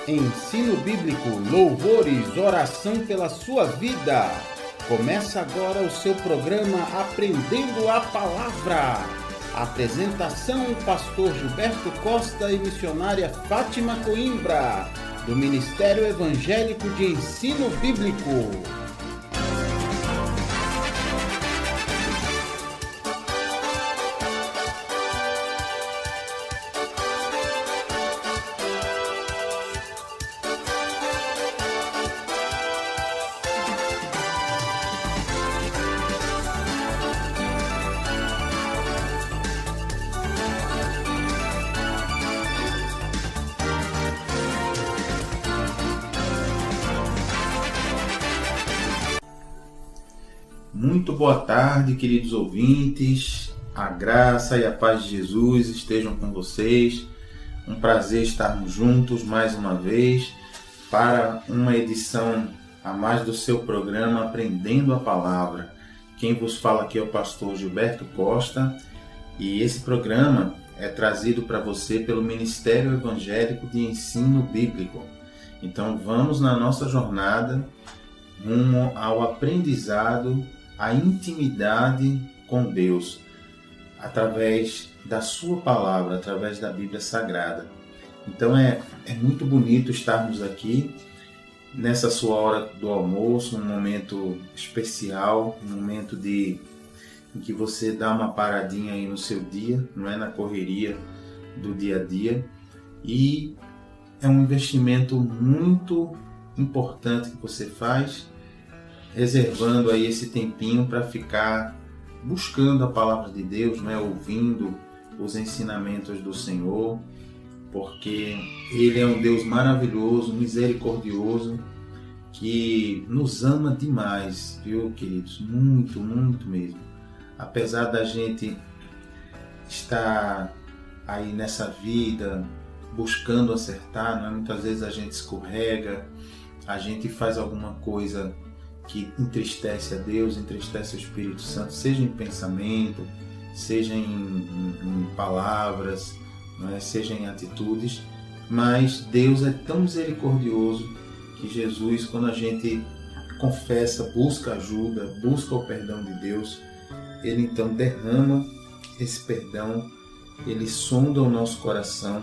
Ensino bíblico, louvores, oração pela sua vida. Começa agora o seu programa Aprendendo a Palavra. Apresentação: Pastor Gilberto Costa e missionária Fátima Coimbra, do Ministério Evangélico de Ensino Bíblico. Muito boa tarde, queridos ouvintes. A graça e a paz de Jesus estejam com vocês. Um prazer estarmos juntos mais uma vez para uma edição a mais do seu programa Aprendendo a Palavra. Quem vos fala aqui é o pastor Gilberto Costa e esse programa é trazido para você pelo Ministério Evangélico de Ensino Bíblico. Então vamos na nossa jornada rumo ao aprendizado, a intimidade com Deus, através da sua palavra, através da Bíblia Sagrada. Então é muito bonito estarmos aqui nessa sua hora do almoço, um momento especial, um momento em que você dá uma paradinha aí no seu dia, não é, na correria do dia a dia, e é um investimento muito importante que você faz, reservando aí esse tempinho para ficar buscando a palavra de Deus, né? Ouvindo os ensinamentos do Senhor, porque Ele é um Deus maravilhoso, misericordioso, que nos ama demais, viu, queridos? Muito, muito mesmo. Apesar da gente estar aí nessa vida buscando acertar, né? Muitas vezes a gente escorrega, a gente faz alguma coisa que entristece a Deus, entristece o Espírito Santo, seja em pensamento, seja em palavras, não é? Seja em atitudes, mas Deus é tão misericordioso que Jesus, quando a gente confessa, busca ajuda, busca o perdão de Deus, Ele então derrama esse perdão, Ele sonda o nosso coração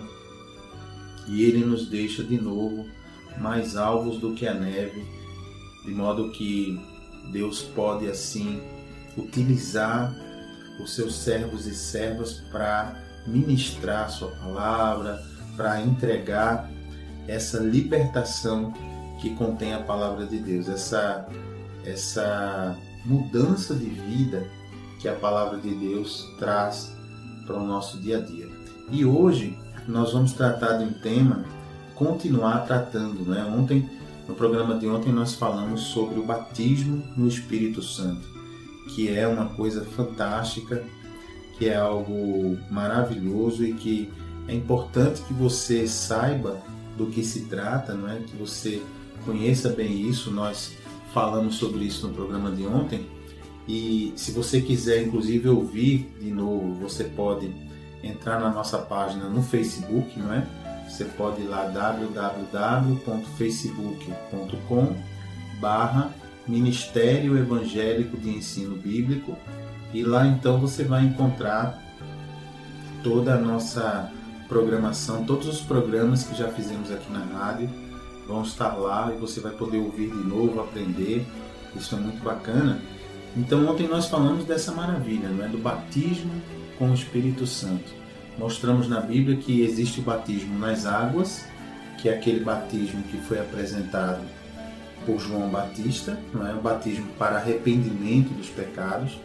e Ele nos deixa de novo mais alvos do que a neve, de modo que Deus pode assim utilizar os seus servos e servas para ministrar a sua palavra, para entregar essa libertação que contém a palavra de Deus, essa mudança de vida que a palavra de Deus traz para o nosso dia a dia. E hoje nós vamos tratar de um tema, continuar tratando, né? No programa de ontem nós falamos sobre o batismo no Espírito Santo, que é uma coisa fantástica, que é algo maravilhoso e que é importante que você saiba do que se trata, não é? Que você conheça bem isso. Nós falamos sobre isso no programa de ontem e se você quiser inclusive ouvir de novo, você pode entrar na nossa página no Facebook, não é? Você pode ir lá www.facebook.com/Ministério Evangélico de Ensino Bíblico e lá então você vai encontrar toda a nossa programação, todos os programas que já fizemos aqui na rádio vão estar lá e você vai poder ouvir de novo, aprender. Isso é muito bacana. Então ontem nós falamos dessa maravilha, não é? Do batismo com o Espírito Santo. Mostramos na Bíblia que existe o batismo nas águas, que é aquele batismo que foi apresentado por João Batista, não é? O batismo para arrependimento dos pecados,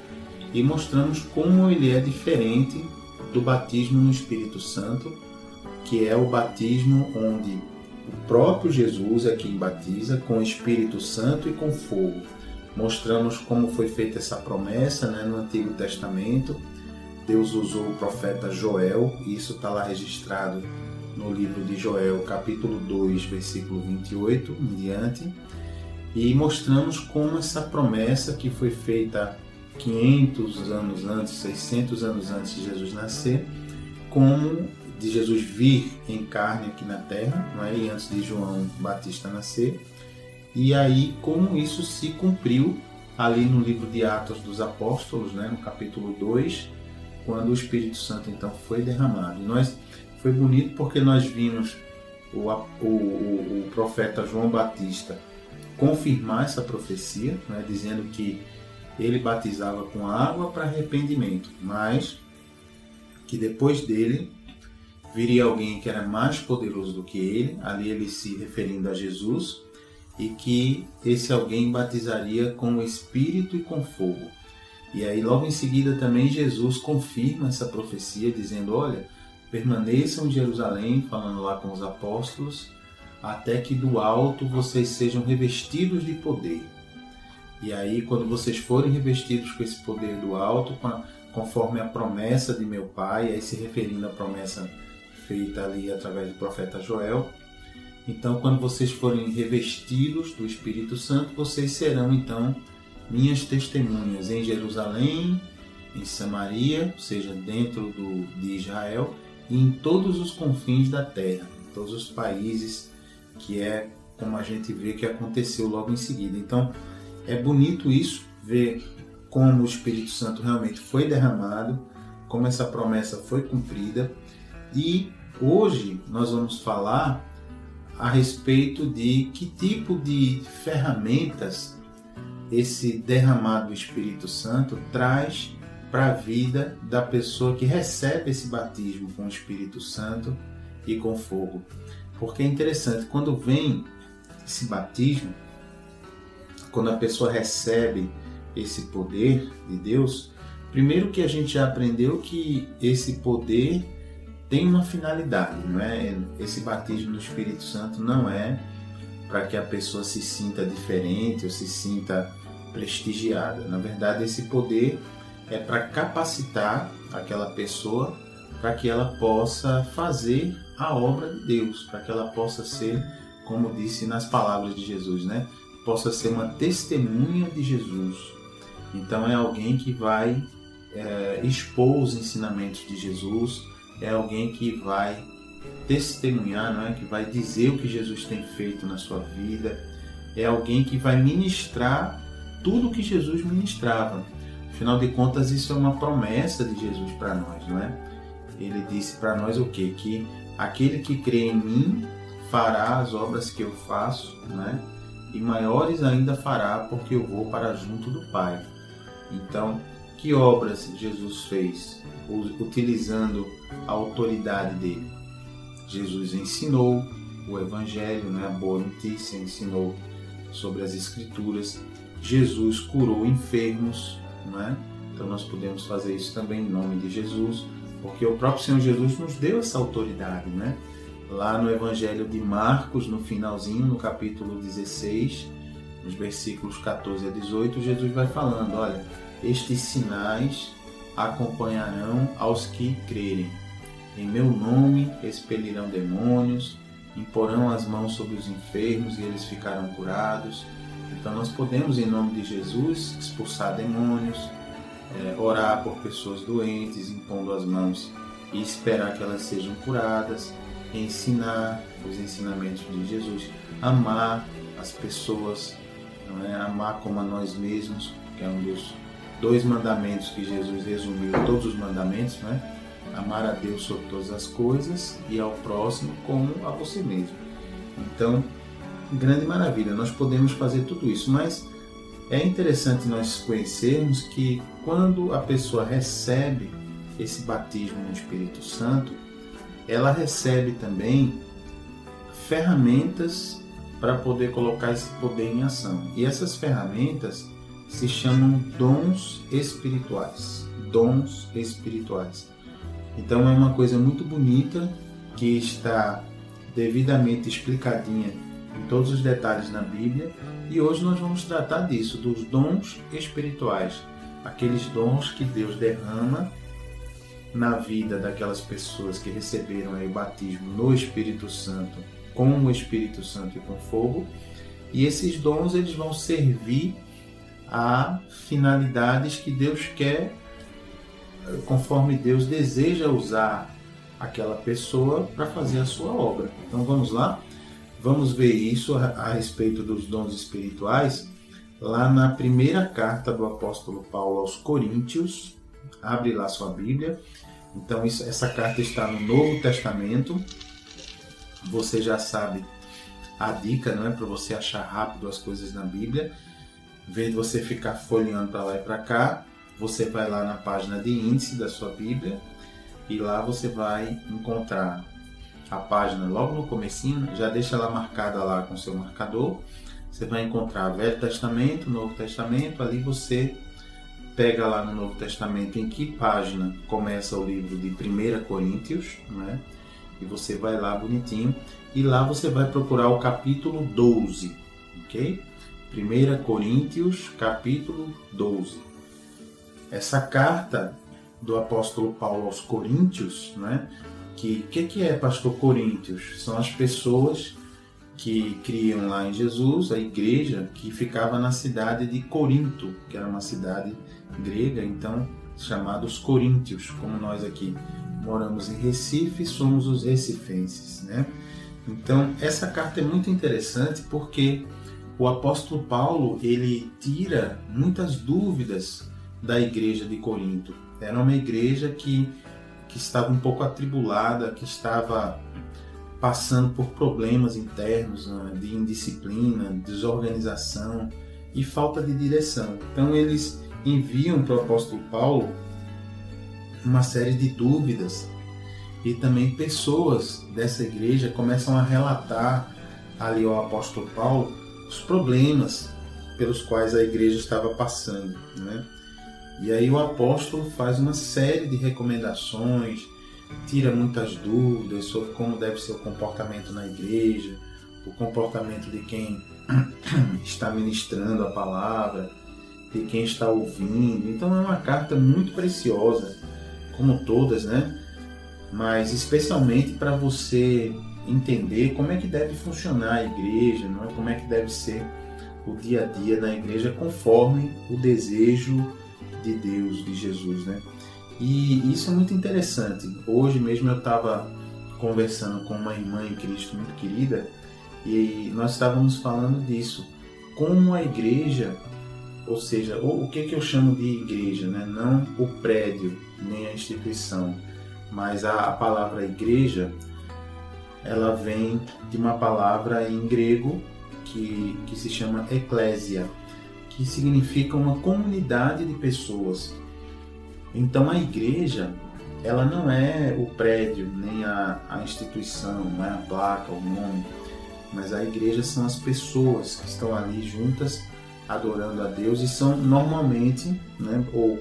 e mostramos como ele é diferente do batismo no Espírito Santo, que é o batismo onde o próprio Jesus é quem batiza com o Espírito Santo e com fogo. Mostramos como foi feita essa promessa, né, no Antigo Testamento. Deus usou o profeta Joel, e isso está lá registrado no livro de Joel, capítulo 2, versículo 28 em diante, e mostramos como essa promessa que foi feita 500 anos antes, 600 anos antes de Jesus nascer, como de Jesus vir em carne aqui na Terra, não é? E antes de João Batista nascer. E aí como isso se cumpriu ali no livro de Atos dos Apóstolos, né? No capítulo 2, quando o Espírito Santo então foi derramado. Foi bonito porque nós vimos o profeta João Batista confirmar essa profecia, né? Dizendo que ele batizava com água para arrependimento, mas que depois dele viria alguém que era mais poderoso do que ele, ali ele se referindo a Jesus, e que esse alguém batizaria com o Espírito e com fogo. E aí logo em seguida também Jesus confirma essa profecia, dizendo, olha, permaneçam em Jerusalém, falando lá com os apóstolos, até que do alto vocês sejam revestidos de poder. E aí quando vocês forem revestidos com esse poder do alto, conforme a promessa de meu Pai, aí se referindo à promessa feita ali através do profeta Joel, então quando vocês forem revestidos do Espírito Santo, vocês serão então minhas testemunhas em Jerusalém, em Samaria, ou seja, dentro de Israel, e em todos os confins da terra, em todos os países, que é como a gente vê que aconteceu logo em seguida. Então é bonito isso, ver como o Espírito Santo realmente foi derramado, como essa promessa foi cumprida. E hoje nós vamos falar a respeito de que tipo de ferramentas esse derramado do Espírito Santo traz para a vida da pessoa que recebe esse batismo com o Espírito Santo e com fogo. Porque é interessante, quando vem esse batismo, quando a pessoa recebe esse poder de Deus, primeiro que a gente já aprendeu que esse poder tem uma finalidade, não é? Esse batismo do Espírito Santo não é para que a pessoa se sinta diferente ou se sinta prestigiada. Na verdade, esse poder é para capacitar aquela pessoa para que ela possa fazer a obra de Deus, para que ela possa ser, como disse nas palavras de Jesus, né? Possa ser uma testemunha de Jesus. Então é alguém que vai expor os ensinamentos de Jesus, é alguém que vai testemunhar, não é? Que vai dizer o que Jesus tem feito na sua vida, é alguém que vai ministrar tudo o que Jesus ministrava. Afinal de contas, isso é uma promessa de Jesus para nós, não é? Ele disse para nós o quê? Que aquele que crê em mim fará as obras que eu faço, né? E maiores ainda fará, porque eu vou para junto do Pai. Então, que obras Jesus fez utilizando a autoridade dele? Jesus ensinou o Evangelho, né? A boa notícia, ensinou sobre as Escrituras. Jesus curou enfermos, né? Então nós podemos fazer isso também em nome de Jesus, porque o próprio Senhor Jesus nos deu essa autoridade, né? Lá no Evangelho de Marcos, no finalzinho, no capítulo 16, nos versículos 14 a 18, Jesus vai falando, olha, estes sinais acompanharão aos que crerem. Em meu nome expelirão demônios, imporão as mãos sobre os enfermos e eles ficarão curados. Então nós podemos, em nome de Jesus, expulsar demônios, orar por pessoas doentes, impondo as mãos e esperar que elas sejam curadas, ensinar os ensinamentos de Jesus, amar as pessoas, não é? Amar como a nós mesmos, que é um dos 2 mandamentos que Jesus resumiu, todos os mandamentos, né? Amar a Deus sobre todas as coisas e ao próximo como a você mesmo. Então, grande maravilha, nós podemos fazer tudo isso, mas é interessante nós conhecermos que quando a pessoa recebe esse batismo no Espírito Santo, ela recebe também ferramentas para poder colocar esse poder em ação. E essas ferramentas se chamam dons espirituais. Dons espirituais. Então é uma coisa muito bonita que está devidamente explicadinha em todos os detalhes na Bíblia, e hoje nós vamos tratar disso, dos dons espirituais, aqueles dons que Deus derrama na vida daquelas pessoas que receberam aí o batismo no Espírito Santo, com o Espírito Santo e com fogo, e esses dons eles vão servir a finalidades que Deus quer, conforme Deus deseja usar aquela pessoa para fazer a sua obra. Então vamos lá? Vamos ver isso a respeito dos dons espirituais lá na primeira carta do apóstolo Paulo aos Coríntios. Abre lá sua Bíblia. Então essa carta está no Novo Testamento. Você já sabe a dica, não é, para você achar rápido as coisas na Bíblia. Em vez de você ficar folheando para lá e para cá, você vai lá na página de índice da sua Bíblia e lá você vai encontrar a página logo no comecinho. Já deixa ela marcada lá com seu marcador. Você vai encontrar Velho Testamento, Novo Testamento. Ali você pega lá no Novo Testamento em que página começa o livro de 1 Coríntios, né? E você vai lá bonitinho e lá você vai procurar o capítulo 12, ok? 1 Coríntios, capítulo 12. Essa carta do apóstolo Paulo aos Coríntios, né? Que é, pastor, Coríntios? São as pessoas que criam lá em Jesus, a igreja que ficava na cidade de Corinto, que era uma cidade grega, então chamados coríntios, como nós aqui moramos em Recife, somos os recifenses, né? Então essa carta é muito interessante porque o apóstolo Paulo, ele tira muitas dúvidas da igreja de Corinto. Era uma igreja que estava um pouco atribulada, que estava passando por problemas internos, né, de indisciplina, desorganização e falta de direção. Então eles enviam para o apóstolo Paulo uma série de dúvidas e também pessoas dessa igreja começam a relatar ali ao apóstolo Paulo os problemas pelos quais a igreja estava passando, né? E aí o apóstolo faz uma série de recomendações, tira muitas dúvidas sobre como deve ser o comportamento na igreja, o comportamento de quem está ministrando a palavra, de quem está ouvindo. Então é uma carta muito preciosa, como todas, né? Mas especialmente para você entender como é que deve funcionar a igreja, não é? Como é que deve ser o dia a dia na igreja conforme o desejo de Deus, de Jesus, né? E isso é muito interessante. Hoje mesmo eu estava conversando com uma irmã em Cristo muito querida e nós estávamos falando disso. Como a igreja, ou seja, o que eu chamo de igreja, né? Não o prédio, nem a instituição, mas a palavra igreja, ela vem de uma palavra em grego que se chama eclésia, que significa uma comunidade de pessoas. Então a igreja, ela não é o prédio, nem a instituição, não é a placa, o nome, mas a igreja são as pessoas que estão ali juntas adorando a Deus e são normalmente, né, ou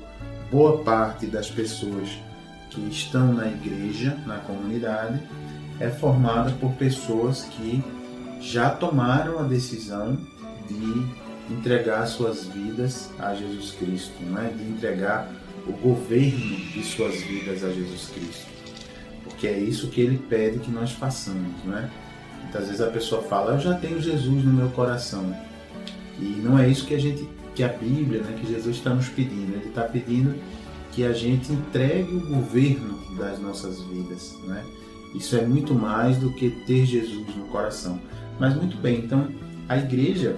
boa parte das pessoas que estão na igreja, na comunidade, é formada por pessoas que já tomaram a decisão de entregar suas vidas a Jesus Cristo, não é? De entregar o governo de suas vidas a Jesus Cristo, porque é isso que Ele pede que nós façamos, não é? Muitas vezes a pessoa fala: eu já tenho Jesus no meu coração, e não é isso que a Bíblia, né, que Jesus está nos pedindo. Ele está pedindo que a gente entregue o governo das nossas vidas, né? Isso é muito mais do que ter Jesus no coração. Mas muito bem, então a igreja,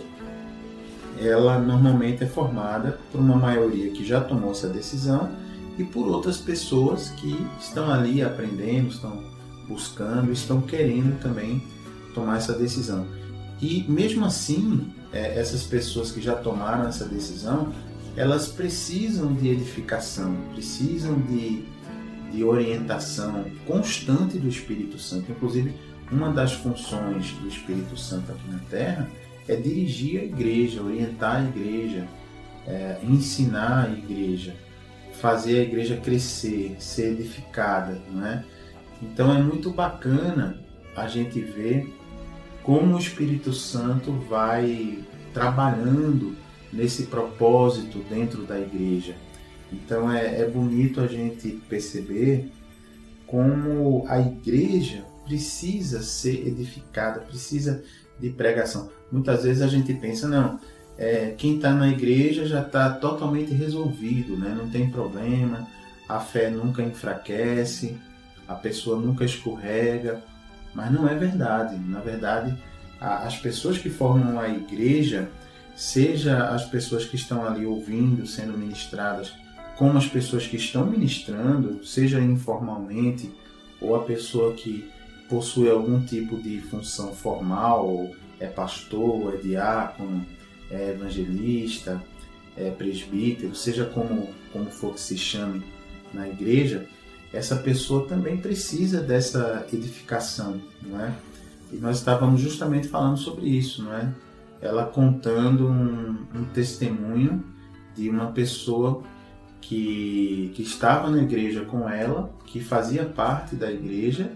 ela normalmente é formada por uma maioria que já tomou essa decisão e por outras pessoas que estão ali aprendendo, estão buscando, estão querendo também tomar essa decisão. E mesmo assim, essas pessoas que já tomaram essa decisão, elas precisam de edificação, precisam de orientação constante do Espírito Santo. Inclusive, uma das funções do Espírito Santo aqui na Terra é dirigir a igreja, orientar a igreja, ensinar a igreja, fazer a igreja crescer, ser edificada, não é? Então é muito bacana a gente ver como o Espírito Santo vai trabalhando nesse propósito dentro da igreja. Então é bonito a gente perceber como a igreja precisa ser edificada, precisa de pregação. Muitas vezes a gente pensa, não, quem está na igreja já está totalmente resolvido, né? Não tem problema, a fé nunca enfraquece. a pessoa nunca escorrega, mas não é verdade. Na verdade, as pessoas que formam a igreja, seja as pessoas que estão ali ouvindo, sendo ministradas, como as pessoas que estão ministrando, seja informalmente, ou a pessoa que possui algum tipo de função formal, ou é pastor, é diácono, é evangelista, é presbítero, seja como for que se chame na igreja, essa pessoa também precisa dessa edificação, não é? E nós estávamos justamente falando sobre isso, não é? Ela contando um testemunho de uma pessoa que estava na igreja com ela, que fazia parte da igreja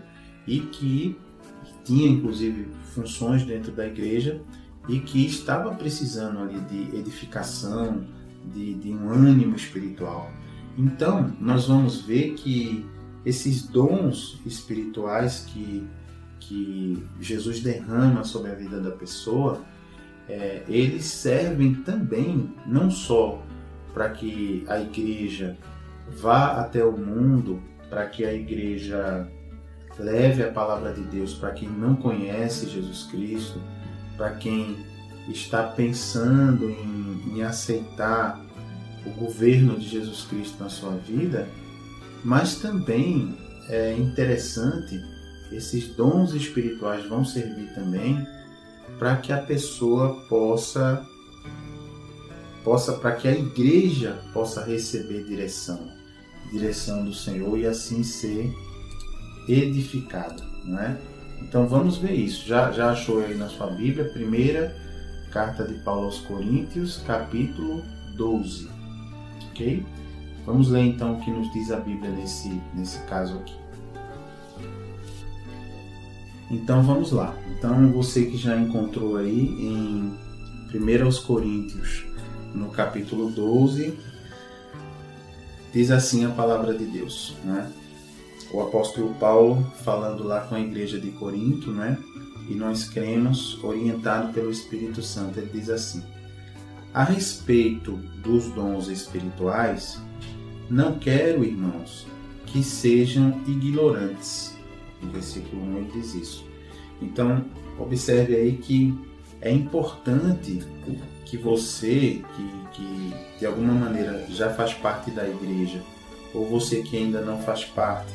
e que tinha inclusive funções dentro da igreja e que estava precisando ali de edificação, de um ânimo espiritual. Então, nós vamos ver que esses dons espirituais que Jesus derrama sobre a vida da pessoa, eles servem também não só para que a igreja vá até o mundo, para que a igreja leve a palavra de Deus para quem não conhece Jesus Cristo, para quem está pensando em aceitar o governo de Jesus Cristo na sua vida, mas também é interessante, esses dons espirituais vão servir também para que a pessoa possa para que a igreja possa receber direção do Senhor e assim ser edificada, não é? Então vamos ver isso. Já achou aí na sua Bíblia, primeira carta de Paulo aos Coríntios, capítulo 12, ok? Vamos ler então o que nos diz a Bíblia nesse caso aqui. Então vamos lá. Então você que já encontrou aí em 1 aos Coríntios, no capítulo 12, diz assim a palavra de Deus, né? O apóstolo Paulo falando lá com a igreja de Corinto, né? E nós cremos, orientado pelo Espírito Santo, ele diz assim: a respeito dos dons espirituais, não quero, irmãos, que sejam ignorantes. No versículo 1 ele diz isso. Então, observe aí que é importante que você, que de alguma maneira já faz parte da igreja, ou você que ainda não faz parte,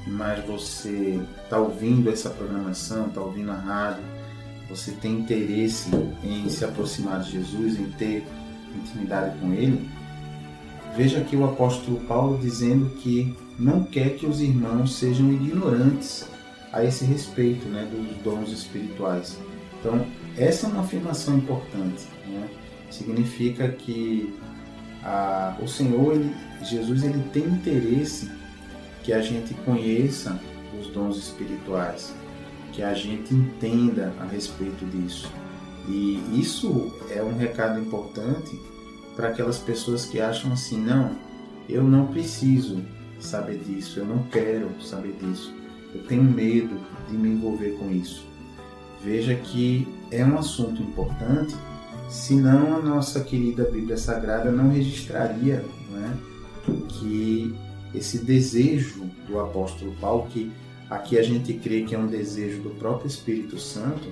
mas você está ouvindo essa programação, está ouvindo a rádio, você tem interesse em se aproximar de Jesus, em ter intimidade com Ele, veja aqui o apóstolo Paulo dizendo que não quer que os irmãos sejam ignorantes a esse respeito, né, dos dons espirituais. Então, essa é uma afirmação importante, né? Significa que o Senhor, Jesus, ele tem interesse que a gente conheça os dons espirituais, que a gente entenda a respeito disso. E isso é um recado importante para aquelas pessoas que acham assim: não, eu não preciso saber disso, eu não quero saber disso, eu tenho medo de me envolver com isso. Veja que é um assunto importante, senão a nossa querida Bíblia Sagrada não registraria, né, que esse desejo do apóstolo Paulo, que aqui a gente crê que é um desejo do próprio Espírito Santo,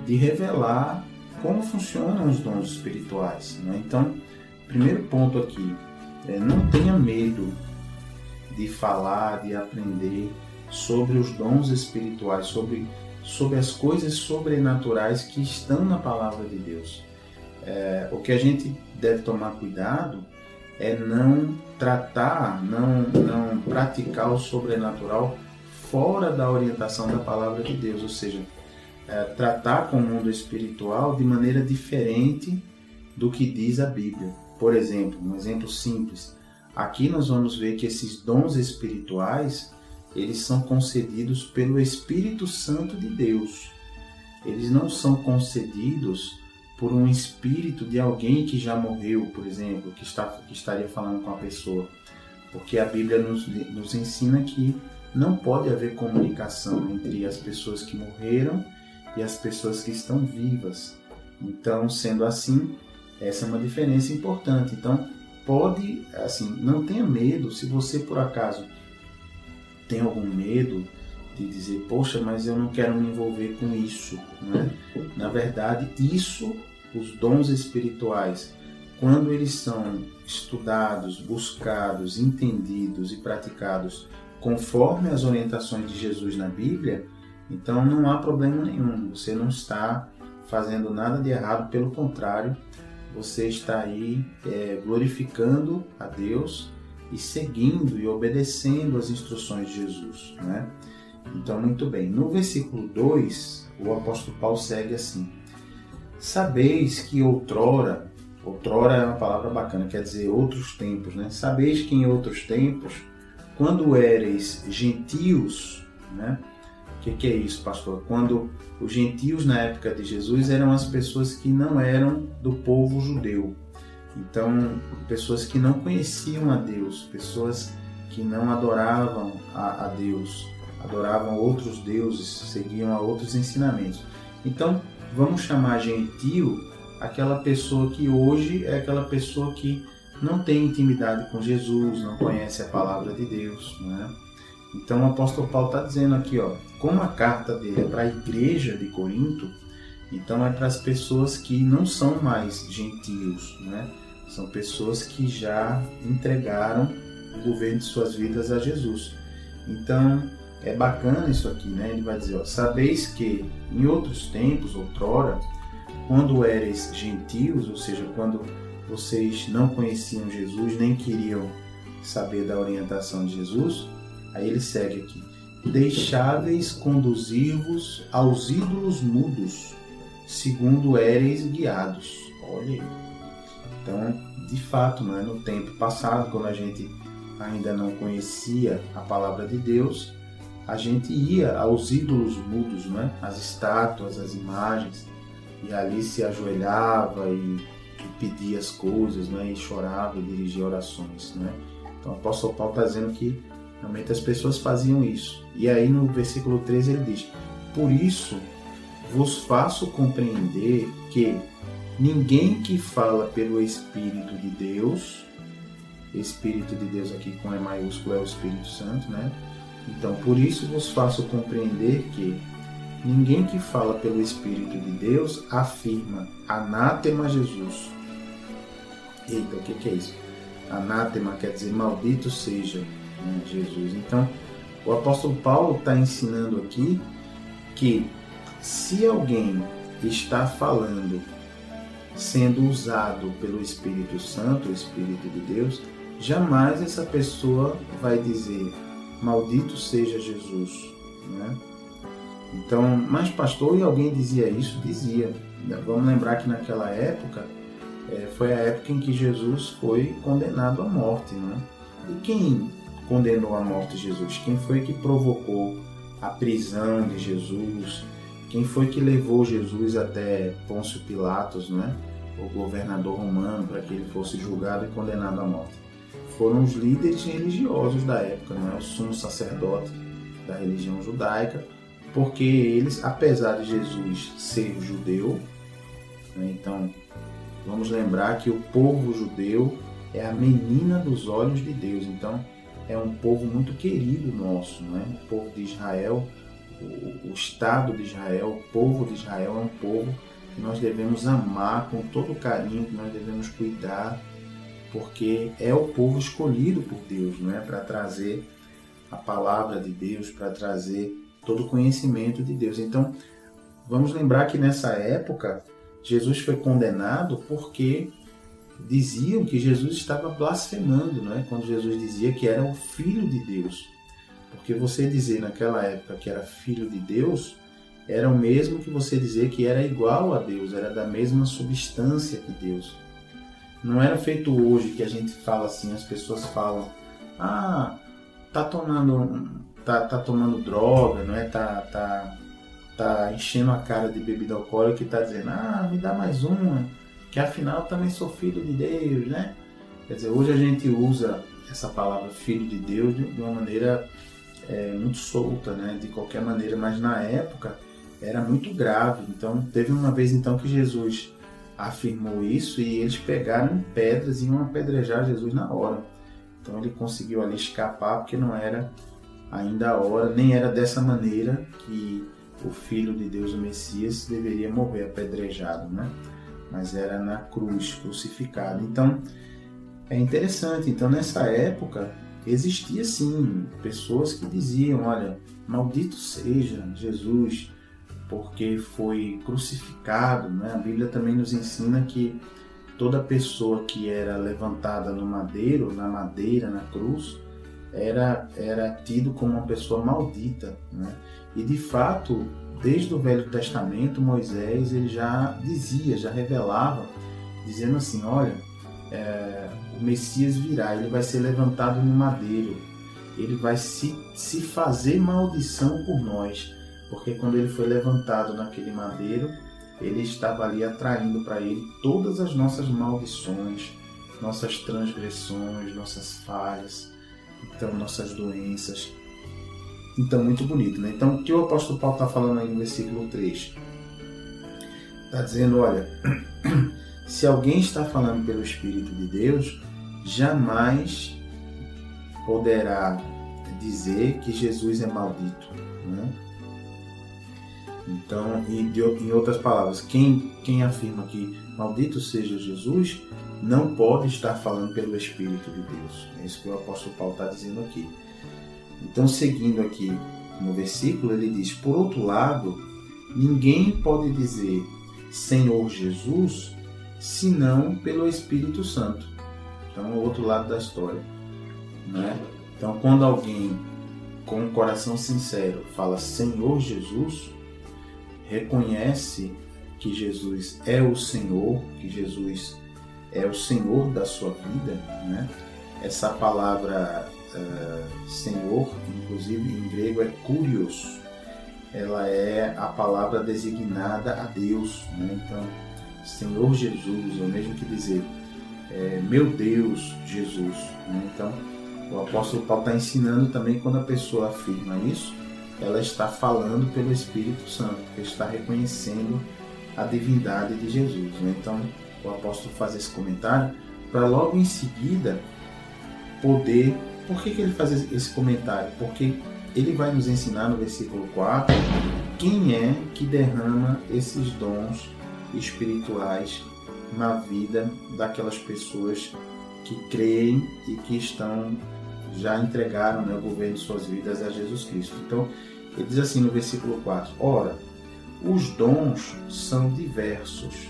de revelar como funcionam os dons espirituais, né? Então, primeiro ponto aqui, não tenha medo de falar, de aprender sobre os dons espirituais, sobre as coisas sobrenaturais que estão na palavra de Deus. O que a gente deve tomar cuidado é não tratar, não praticar o sobrenatural fora da orientação da palavra de Deus, ou seja, tratar com o mundo espiritual de maneira diferente do que diz a Bíblia. Por exemplo, um exemplo simples, aqui nós vamos ver que esses dons espirituais, eles são concedidos pelo Espírito Santo de Deus. Eles não são concedidos por um espírito de alguém que já morreu, por exemplo, que estaria falando com a pessoa. Porque a Bíblia nos ensina que não pode haver comunicação entre as pessoas que morreram e as pessoas que estão vivas. Então, sendo assim, essa é uma diferença importante. Então, não tenha medo se você, por acaso, tem algum medo de dizer, poxa, mas eu não quero me envolver com isso, né? Na verdade, os dons espirituais, quando eles são estudados, buscados, entendidos e praticados conforme as orientações de Jesus na Bíblia, então não há problema nenhum, você não está fazendo nada de errado, pelo contrário, você está aí glorificando a Deus e seguindo e obedecendo as instruções de Jesus, né? Então, muito bem. No versículo 2, o apóstolo Paulo segue assim: sabeis que outrora é uma palavra bacana, quer dizer outros tempos, né? Sabeis que em outros tempos, quando éreis gentios, né? O que é isso, pastor? Quando os gentios na época de Jesus eram as pessoas que não eram do povo judeu. Então, pessoas que não conheciam a Deus, pessoas que não adoravam a Deus, adoravam outros deuses, seguiam a outros ensinamentos. Então, vamos chamar gentio aquela pessoa que hoje é aquela pessoa que não tem intimidade com Jesus, não conhece a palavra de Deus, né? Então, o apóstolo Paulo está dizendo aqui, como a carta dele é para a igreja de Corinto, então é para as pessoas que não são mais gentios, né? São pessoas que já entregaram o governo de suas vidas a Jesus. Então, é bacana isso aqui, né? Ele vai dizer, sabeis que em outros tempos, outrora, quando éreis gentios, ou seja, quando vocês não conheciam Jesus, nem queriam saber da orientação de Jesus, aí ele segue aqui: deixáveis conduzir-vos aos ídolos mudos, segundo éreis guiados. Olha aí. Então, de fato, né, no tempo passado, quando a gente ainda não conhecia a palavra de Deus, a gente ia aos ídolos mudos, né, as estátuas, as imagens, e ali se ajoelhava e pedia as coisas, né, e chorava e dirigia orações, né? Então, o apóstolo Paulo está dizendo que realmente as pessoas faziam isso. E aí no versículo 13 ele diz: por isso vos faço compreender que ninguém que fala pelo Espírito de Deus, Espírito de Deus aqui com E maiúsculo é o Espírito Santo, né? Então, por isso vos faço compreender que ninguém que fala pelo Espírito de Deus afirma anátema Jesus. Eita, o que é isso? Anátema quer dizer maldito seja, né, Jesus. Então, o apóstolo Paulo está ensinando aqui que se alguém está falando sendo usado pelo Espírito Santo, o Espírito de Deus, jamais essa pessoa vai dizer maldito seja Jesus, né? Então, mas pastor, e alguém dizia isso? Dizia. Vamos lembrar que naquela época foi a época em que Jesus foi condenado à morte, né? E quem condenou à morte Jesus? Quem foi que provocou a prisão de Jesus? Quem foi que levou Jesus até Pôncio Pilatos, né? O governador romano, para que ele fosse julgado e condenado à morte? Foram os líderes religiosos da época, né? O sumo sacerdote da religião judaica, porque eles, apesar de Jesus ser judeu, né? Então vamos lembrar que o povo judeu é a menina dos olhos de Deus, então é um povo muito querido nosso, né? O povo de Israel, o Estado de Israel, o povo de Israel é um povo que nós devemos amar com todo carinho, que nós devemos cuidar, porque é o povo escolhido por Deus, né? Para trazer a palavra de Deus, para trazer todo o conhecimento de Deus. Então, vamos lembrar que nessa época, Jesus foi condenado porque diziam que Jesus estava blasfemando, né? Quando Jesus dizia que era o Filho de Deus. Porque você dizer naquela época que era Filho de Deus, era o mesmo que você dizer que era igual a Deus, era da mesma substância que Deus. Não era feito hoje que a gente fala assim, as pessoas falam, tá tomando droga, não é? Tá enchendo a cara de bebida alcoólica e tá dizendo, me dá mais uma, que afinal também sou filho de Deus, né? Quer dizer, hoje a gente usa essa palavra filho de Deus de uma maneira muito solta, né? De qualquer maneira, mas na época era muito grave. Então, teve uma vez então que Jesus afirmou isso e eles pegaram pedras e iam apedrejar Jesus na hora. Então ele conseguiu ali escapar porque não era ainda a hora, nem era dessa maneira que o Filho de Deus, o Messias, deveria morrer apedrejado, né? Mas era na cruz, crucificado. Então, é interessante. Então, nessa época, existia sim pessoas que diziam, olha, maldito seja Jesus, porque foi crucificado, né? A Bíblia também nos ensina que toda pessoa que era levantada no madeiro, na madeira, na cruz, era tido como uma pessoa maldita, né? E de fato, desde o Velho Testamento, Moisés ele já dizia, já revelava, dizendo assim, olha, o Messias virá, ele vai ser levantado no madeiro, ele vai se fazer maldição por nós, porque quando ele foi levantado naquele madeiro, ele estava ali atraindo para ele todas as nossas maldições, nossas transgressões, nossas falhas, então nossas doenças. Então, muito bonito, né? Então, o que o apóstolo Paulo está falando aí no versículo 3? Está dizendo, olha, se alguém está falando pelo Espírito de Deus, jamais poderá dizer que Jesus é maldito, né? Então, em outras palavras, quem afirma que maldito seja Jesus, não pode estar falando pelo Espírito de Deus. É isso que o apóstolo Paulo está dizendo aqui. Então, seguindo aqui no versículo, ele diz, por outro lado, ninguém pode dizer Senhor Jesus, senão pelo Espírito Santo. Então, o outro lado da história, né? Então, quando alguém com um coração sincero fala Senhor Jesus, reconhece que Jesus é o Senhor, que Jesus é o Senhor da sua vida, né? Essa palavra Senhor, inclusive em grego é Kurios, ela é a palavra designada a Deus, né? Então, Senhor Jesus, ou mesmo que dizer meu Deus Jesus, né? Então, o apóstolo Paulo está ensinando também, quando a pessoa afirma isso, ela está falando pelo Espírito Santo, que está reconhecendo a divindade de Jesus, né? Então, o apóstolo faz esse comentário para logo em seguida poder... Por que ele faz esse comentário? Porque ele vai nos ensinar no versículo 4 quem é que derrama esses dons espirituais na vida daquelas pessoas que creem e que já entregaram, né, o governo de suas vidas a Jesus Cristo. Então, ele diz assim no versículo 4, ora, os dons são diversos,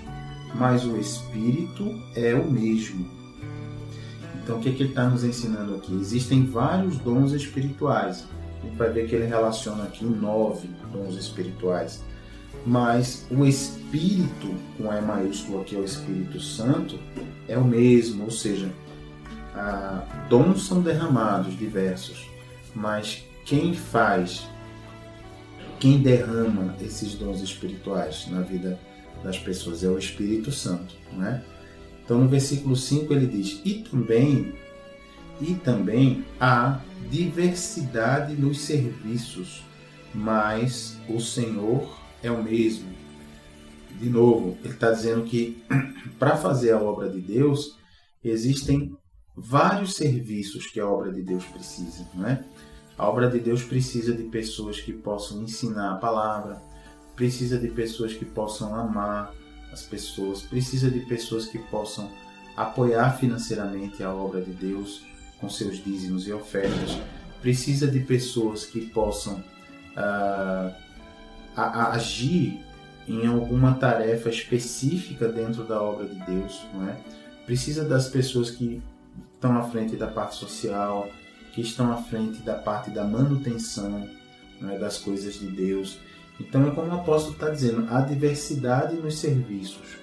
mas o Espírito é o mesmo. Então, o que ele está nos ensinando aqui? Existem vários dons espirituais. A gente vai ver que ele relaciona aqui 9 dons espirituais. Mas o Espírito, com E maiúsculo aqui é o Espírito Santo, é o mesmo. Ou seja, dons são derramados, diversos. Mas quem derrama esses dons espirituais na vida das pessoas é o Espírito Santo, né? Então, no versículo 5 ele diz, e também há diversidade nos serviços, mas o Senhor é o mesmo. De novo, ele está dizendo que para fazer a obra de Deus, existem vários serviços que a obra de Deus precisa, né? A obra de Deus precisa de pessoas que possam ensinar a palavra, precisa de pessoas que possam amar as pessoas, precisa de pessoas que possam apoiar financeiramente a obra de Deus com seus dízimos e ofertas, precisa de pessoas que possam agir em alguma tarefa específica dentro da obra de Deus, não é? Precisa das pessoas que estão à frente da parte social, que estão à frente da parte da manutenção, não é, das coisas de Deus. Então, é como o apóstolo está dizendo, há diversidade nos serviços.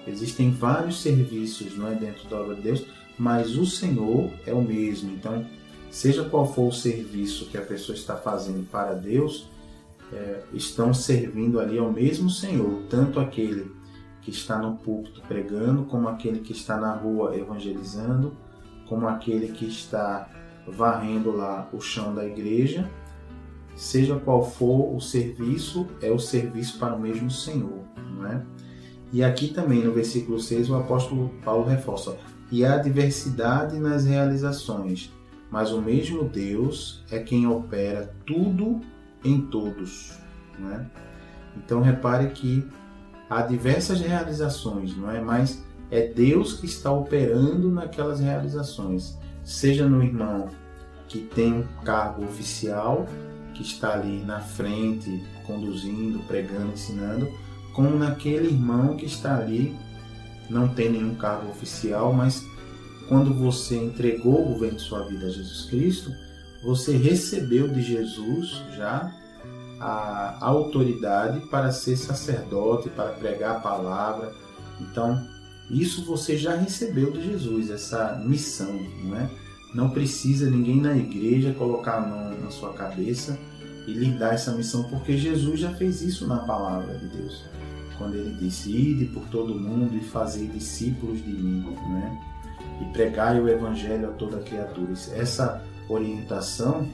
Existem vários serviços, não é, dentro da obra de Deus, mas o Senhor é o mesmo. Então, seja qual for o serviço que a pessoa está fazendo para Deus, estão servindo ali ao mesmo Senhor, tanto aquele que está no púlpito pregando, como aquele que está na rua evangelizando, como aquele que está varrendo lá o chão da igreja. Seja qual for o serviço, é o serviço para o mesmo Senhor, não é? E aqui também no versículo 6 o apóstolo Paulo reforça, e há diversidade nas realizações, mas o mesmo Deus é quem opera tudo em todos, não é? Então repare que há diversas realizações, não é? Mas é Deus que está operando naquelas realizações, seja no irmão que tem um cargo oficial, que está ali na frente, conduzindo, pregando, ensinando, como naquele irmão que está ali, não tem nenhum cargo oficial, mas quando você entregou o governo de sua vida a Jesus Cristo, você recebeu de Jesus já a autoridade para ser sacerdote, para pregar a palavra. Então, isso você já recebeu de Jesus, essa missão, não é? Não precisa ninguém na igreja colocar a mão na sua cabeça e lhe dar essa missão, porque Jesus já fez isso na palavra de Deus. Quando ele disse, ide por todo mundo e fazei discípulos de mim, não é? E pregai o evangelho a toda criatura. Essa orientação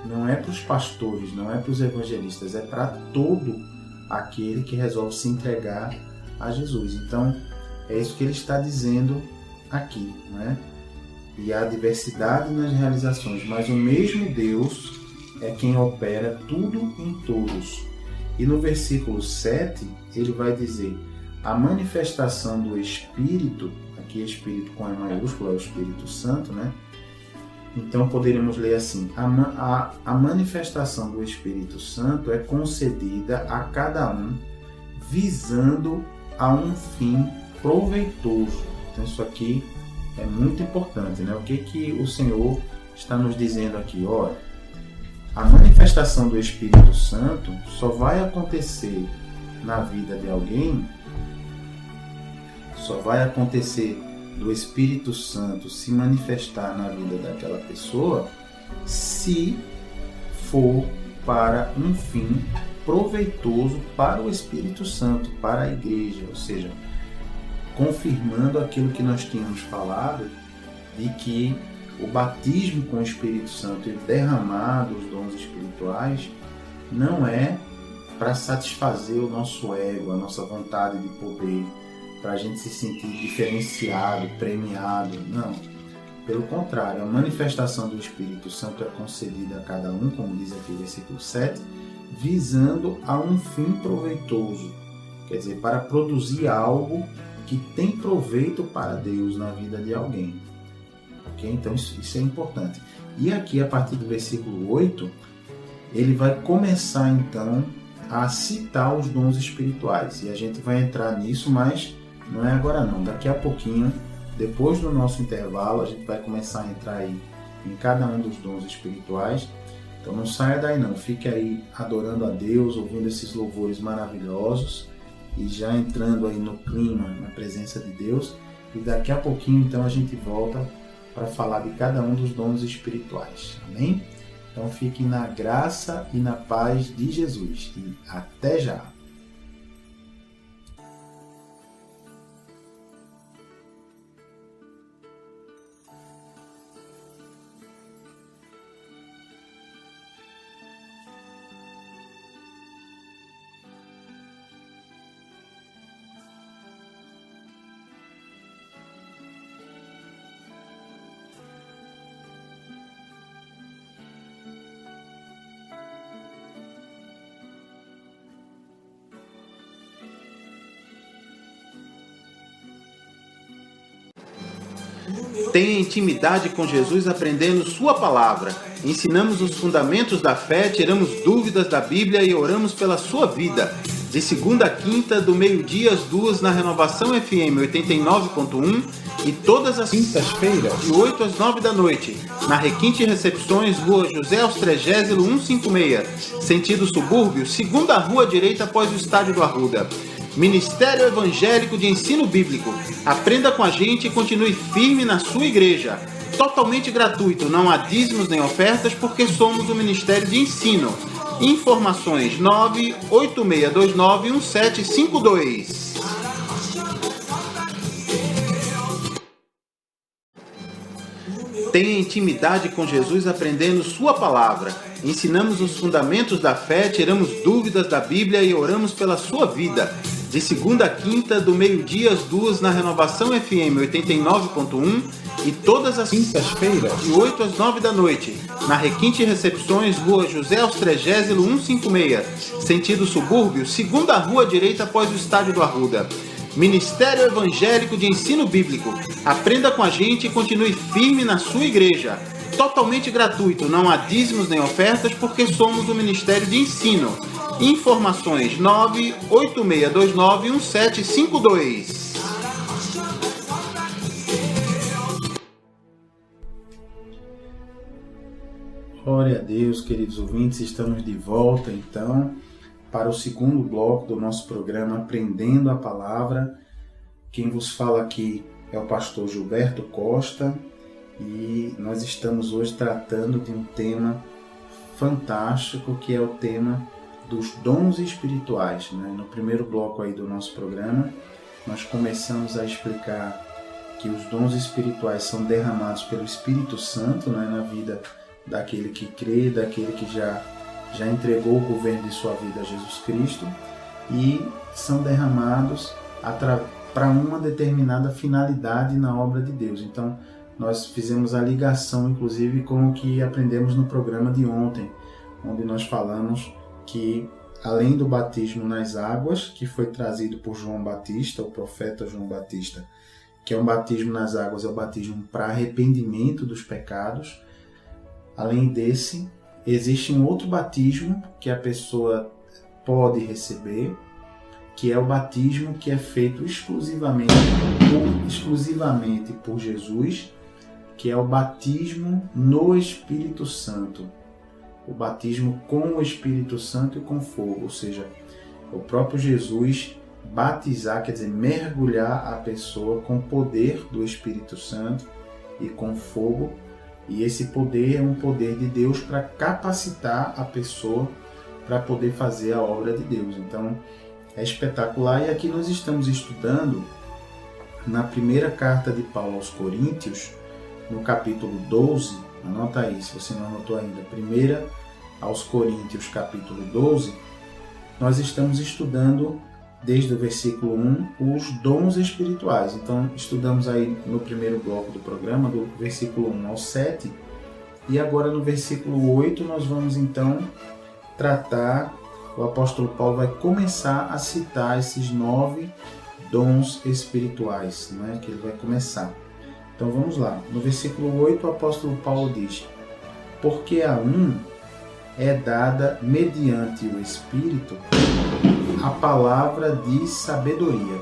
não é para os pastores, não é para os evangelistas, é para todo aquele que resolve se entregar a Jesus. Então, é isso que ele está dizendo aqui, não é? E há diversidade nas realizações, mas o mesmo Deus é quem opera tudo em todos. E no versículo 7, ele vai dizer, a manifestação do Espírito, aqui Espírito com E maiúsculo é o Espírito Santo, né? Então poderíamos ler assim, a manifestação do Espírito Santo é concedida a cada um, visando a um fim proveitoso. Então isso aqui é muito importante, né? O que o Senhor está nos dizendo aqui? Olha, a manifestação do Espírito Santo só vai acontecer na vida de alguém, só vai acontecer do Espírito Santo se manifestar na vida daquela pessoa se for para um fim proveitoso para o Espírito Santo, para a igreja, ou seja, confirmando aquilo que nós tínhamos falado de que o batismo com o Espírito Santo e derramar dos dons espirituais não é para satisfazer o nosso ego, a nossa vontade de poder, para a gente se sentir diferenciado, premiado. Não. Pelo contrário, a manifestação do Espírito Santo é concedida a cada um, como diz aqui o versículo 7, visando a um fim proveitoso. Quer dizer, para produzir algo que tem proveito para Deus na vida de alguém. Okay? Então isso é importante. E aqui, a partir do versículo 8, ele vai começar então a citar os dons espirituais. E a gente vai entrar nisso, mas não é agora não. Daqui a pouquinho, depois do nosso intervalo, a gente vai começar a entrar aí em cada um dos dons espirituais. Então não saia daí não. Fique aí adorando a Deus, ouvindo esses louvores maravilhosos e já entrando aí no clima, na presença de Deus. E daqui a pouquinho, então, a gente volta para falar de cada um dos dons espirituais. Amém? Então fiquem na graça e na paz de Jesus. E até já! Tenha intimidade com Jesus aprendendo sua palavra. Ensinamos os fundamentos da fé, tiramos dúvidas da Bíblia e oramos pela sua vida. De segunda a quinta, do meio-dia às 2 na Renovação FM 89.1 e todas as quintas-feiras, de 8 às 9 da noite, na Requinte Recepções, Rua José Austrégésilo 156, sentido subúrbio, segunda rua direita após o estádio do Arruda. Ministério Evangélico de Ensino Bíblico. Aprenda com a gente e continue firme na sua igreja. Totalmente gratuito, não há dízimos nem ofertas, porque somos o Ministério de Ensino. Informações 986291752. Tenha intimidade com Jesus aprendendo sua palavra. Ensinamos os fundamentos da fé, tiramos dúvidas da Bíblia e oramos pela sua vida. De segunda a quinta, do meio-dia às 2 na Renovação FM 89.1 e todas as quintas-feiras, de 8 às 9 da noite, na Requinte Recepções, Rua José Austrégésilo 156, sentido subúrbio, segunda rua direita após o estádio do Arruda. Ministério Evangélico de Ensino Bíblico. Aprenda com a gente e continue firme na sua igreja. Totalmente gratuito, não há dízimos nem ofertas, porque somos um ministério de ensino. Informações 986291752. Glória a Deus, queridos ouvintes, estamos de volta então para o segundo bloco do nosso programa Aprendendo a Palavra. Quem vos fala aqui é o pastor Gilberto Costa e nós estamos hoje tratando de um tema fantástico, que é o tema dos dons espirituais, né? No primeiro bloco aí do nosso programa, nós começamos a explicar que os dons espirituais são derramados pelo Espírito Santo, né, na vida daquele que crê, daquele que já entregou o governo de sua vida a Jesus Cristo, e são derramados para uma determinada finalidade na obra de Deus. Então, nós fizemos a ligação, inclusive, com o que aprendemos no programa de ontem, onde nós falamos que, além do batismo nas águas, que foi trazido por João Batista, o profeta João Batista, que é um batismo nas águas, é o batismo para arrependimento dos pecados. Além desse, existe um outro batismo que a pessoa pode receber, que é o batismo que é feito exclusivamente por Jesus, que é o batismo no Espírito Santo. O batismo com o Espírito Santo e com fogo, ou seja, o próprio Jesus batizar, quer dizer, mergulhar a pessoa com o poder do Espírito Santo e com fogo. E esse poder é um poder de Deus para capacitar a pessoa para poder fazer a obra de Deus. Então, é espetacular. E aqui nós estamos estudando na primeira carta de Paulo aos Coríntios, no capítulo 12, anota aí, se você não anotou ainda, 1 aos Coríntios, capítulo 12, nós estamos estudando, desde o versículo 1, os dons espirituais. Então, estudamos aí no primeiro bloco do programa, do versículo 1 ao 7, e agora no versículo 8 nós vamos então tratar, o apóstolo Paulo vai começar a citar esses 9 dons espirituais, né, que ele vai começar. Então vamos lá, no versículo 8 o apóstolo Paulo diz: porque a um é dada mediante o Espírito a palavra de sabedoria.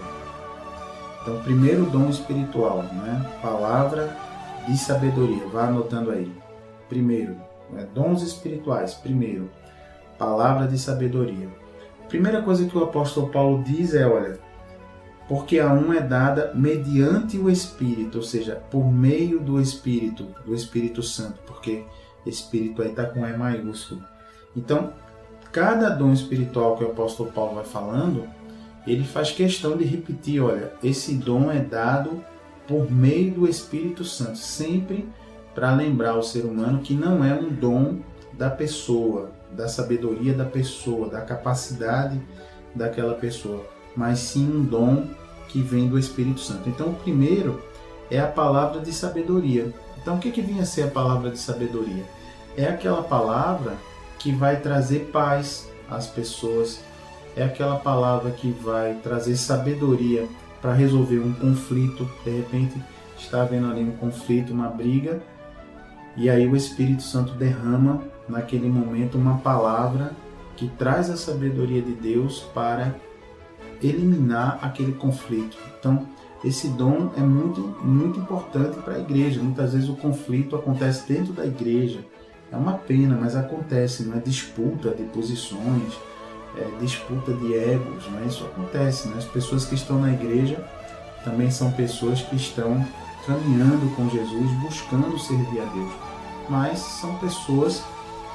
Então, primeiro dom espiritual, né? Palavra de sabedoria. Vá anotando aí. Primeiro, né? Dons espirituais. Primeiro, palavra de sabedoria. Primeira coisa que o apóstolo Paulo diz é, olha, porque a um é dada mediante o Espírito, ou seja, por meio do Espírito Santo, porque Espírito aí está com E maiúsculo. Então, cada dom espiritual que o apóstolo Paulo vai falando, ele faz questão de repetir, olha, esse dom é dado por meio do Espírito Santo, sempre para lembrar o ser humano que não é um dom da pessoa, da sabedoria da pessoa, da capacidade daquela pessoa, mas sim um dom que vem do Espírito Santo. Então, o primeiro é a palavra de sabedoria. Então, o que vinha a ser a palavra de sabedoria? É aquela palavra que vai trazer paz às pessoas, é aquela palavra que vai trazer sabedoria para resolver um conflito. De repente está havendo ali um conflito, uma briga, e aí o Espírito Santo derrama naquele momento uma palavra que traz a sabedoria de Deus para eliminar aquele conflito. Então, esse dom é muito, muito importante para a igreja. Muitas vezes o conflito acontece dentro da igreja. É uma pena, mas acontece, não é disputa de posições, disputa de egos, né? Isso acontece, né? As pessoas que estão na igreja também são pessoas que estão caminhando com Jesus, buscando servir a Deus, mas são pessoas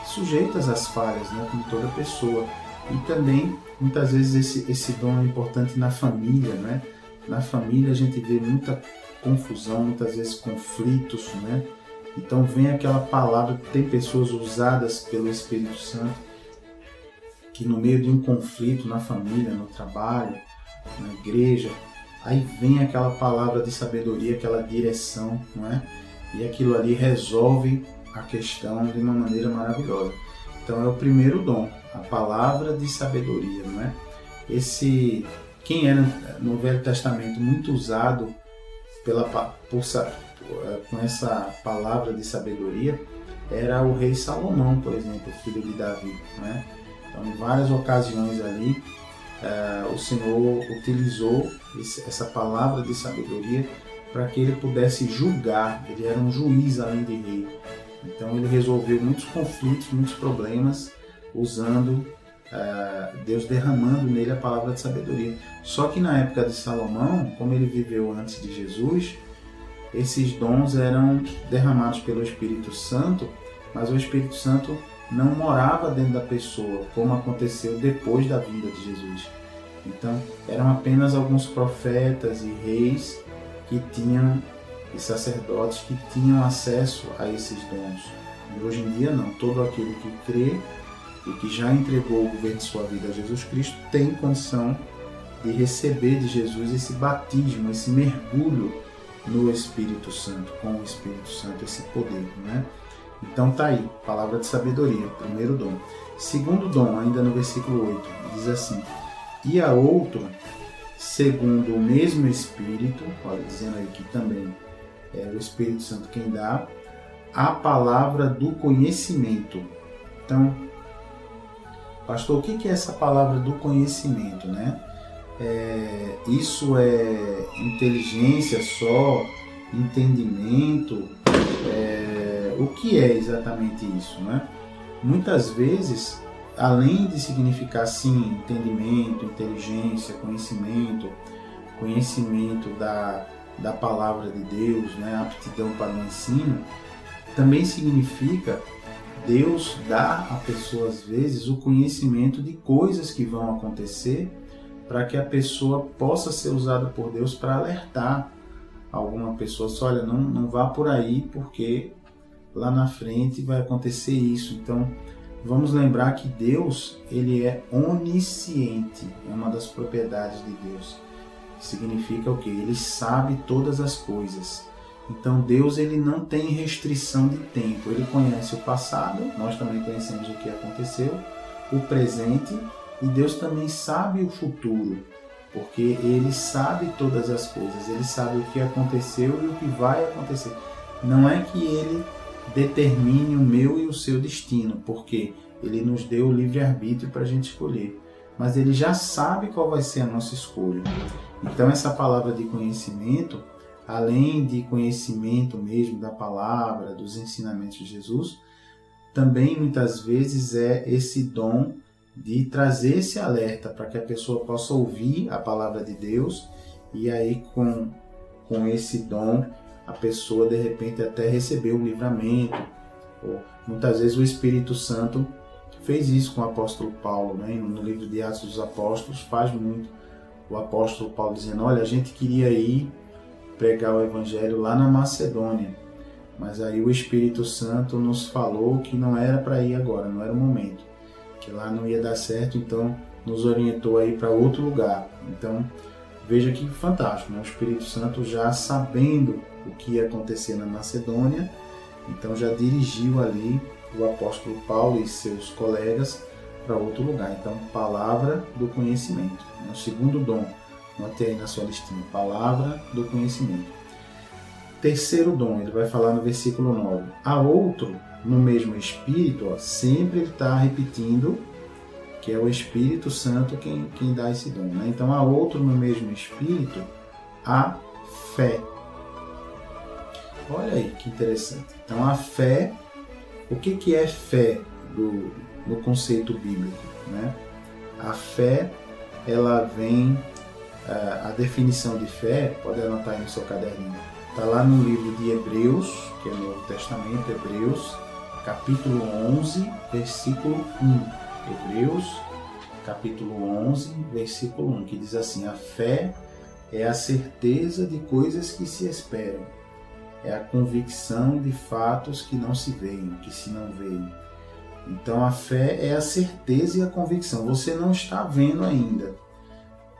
sujeitas às falhas, né? Como toda pessoa. E também, muitas vezes, esse dom é importante na família, né? Na família a gente vê muita confusão, muitas vezes conflitos, né? Então vem aquela palavra, tem pessoas usadas pelo Espírito Santo que no meio de um conflito na família, no trabalho, na igreja, aí vem aquela palavra de sabedoria, aquela direção, não é? E aquilo ali resolve a questão de uma maneira maravilhosa. Então é o primeiro dom, a palavra de sabedoria, não é? Quem era no Velho Testamento muito usado com essa palavra de sabedoria era o rei Salomão, por exemplo, filho de Davi, não é? Então, em várias ocasiões ali, o Senhor utilizou essa palavra de sabedoria para que ele pudesse julgar. Ele era um juiz além de rei. Então ele resolveu muitos conflitos, muitos problemas, usando Deus derramando nele a palavra de sabedoria. Só que na época de Salomão, como ele viveu antes de Jesus, esses dons eram derramados pelo Espírito Santo, mas o Espírito Santo não morava dentro da pessoa, como aconteceu depois da vinda de Jesus. Então, eram apenas alguns profetas e reis e sacerdotes que tinham acesso a esses dons. E hoje em dia não, todo aquele que crê e que já entregou o governo de sua vida a Jesus Cristo tem condição de receber de Jesus esse batismo, esse mergulho no Espírito Santo, com o Espírito Santo, esse poder, né? Então tá aí, palavra de sabedoria, primeiro dom. Segundo dom, ainda no versículo 8, diz assim: e a outro, segundo o mesmo Espírito, olha, dizendo aí que também é o Espírito Santo quem dá, a palavra do conhecimento. Então, pastor, o que é essa palavra do conhecimento, né? Isso é inteligência só, entendimento? O que é exatamente isso, né? Muitas vezes, além de significar sim entendimento, inteligência, conhecimento da palavra de Deus, né? Aptidão para o ensino, também significa Deus dar à pessoa às vezes o conhecimento de coisas que vão acontecer, para que a pessoa possa ser usada por Deus para alertar alguma pessoa. Olha, não vá por aí, porque lá na frente vai acontecer isso. Então, vamos lembrar que Deus, ele é onisciente, é uma das propriedades de Deus. Significa o quê? Ele sabe todas as coisas. Então, Deus, ele não tem restrição de tempo. Ele conhece o passado, nós também conhecemos o que aconteceu, o presente, e Deus também sabe o futuro, porque Ele sabe todas as coisas, Ele sabe o que aconteceu e o que vai acontecer. Não é que Ele determine o meu e o seu destino, porque Ele nos deu o livre-arbítrio para a gente escolher, mas Ele já sabe qual vai ser a nossa escolha. Então essa palavra de conhecimento, além de conhecimento mesmo da palavra, dos ensinamentos de Jesus, também muitas vezes é esse dom de trazer esse alerta para que a pessoa possa ouvir a palavra de Deus, e aí com esse dom a pessoa de repente até receber um livramento. Muitas vezes o Espírito Santo fez isso com o apóstolo Paulo, né? No livro de Atos dos Apóstolos faz muito o apóstolo Paulo dizendo: olha, a gente queria ir pregar o evangelho lá na Macedônia, mas aí o Espírito Santo nos falou que não era para ir agora, não era o momento, que lá não ia dar certo, então nos orientou aí para outro lugar. Então veja que fantástico, né? O Espírito Santo já sabendo o que ia acontecer na Macedônia, então já dirigiu ali o apóstolo Paulo e seus colegas para outro lugar. Então, palavra do conhecimento, o segundo dom, note aí na sua listinha, palavra do conhecimento. Terceiro dom, ele vai falar no versículo 9, a outro, no mesmo Espírito, sempre ele está repetindo que é o Espírito Santo quem dá esse dom, né? Então, há outro no mesmo Espírito, a fé. Olha aí que interessante. Então, a fé, o que é fé no conceito bíblico, né? A fé, ela vem, a definição de fé, pode anotar aí no seu caderninho, está lá no livro de Hebreus, que é o Novo Testamento, Hebreus, capítulo 11, versículo 1. Hebreus, capítulo 11, versículo 1, que diz assim: a fé é a certeza de coisas que se esperam, é a convicção de fatos que não se veem, que se não veem. Então a fé é a certeza e a convicção. Você não está vendo ainda,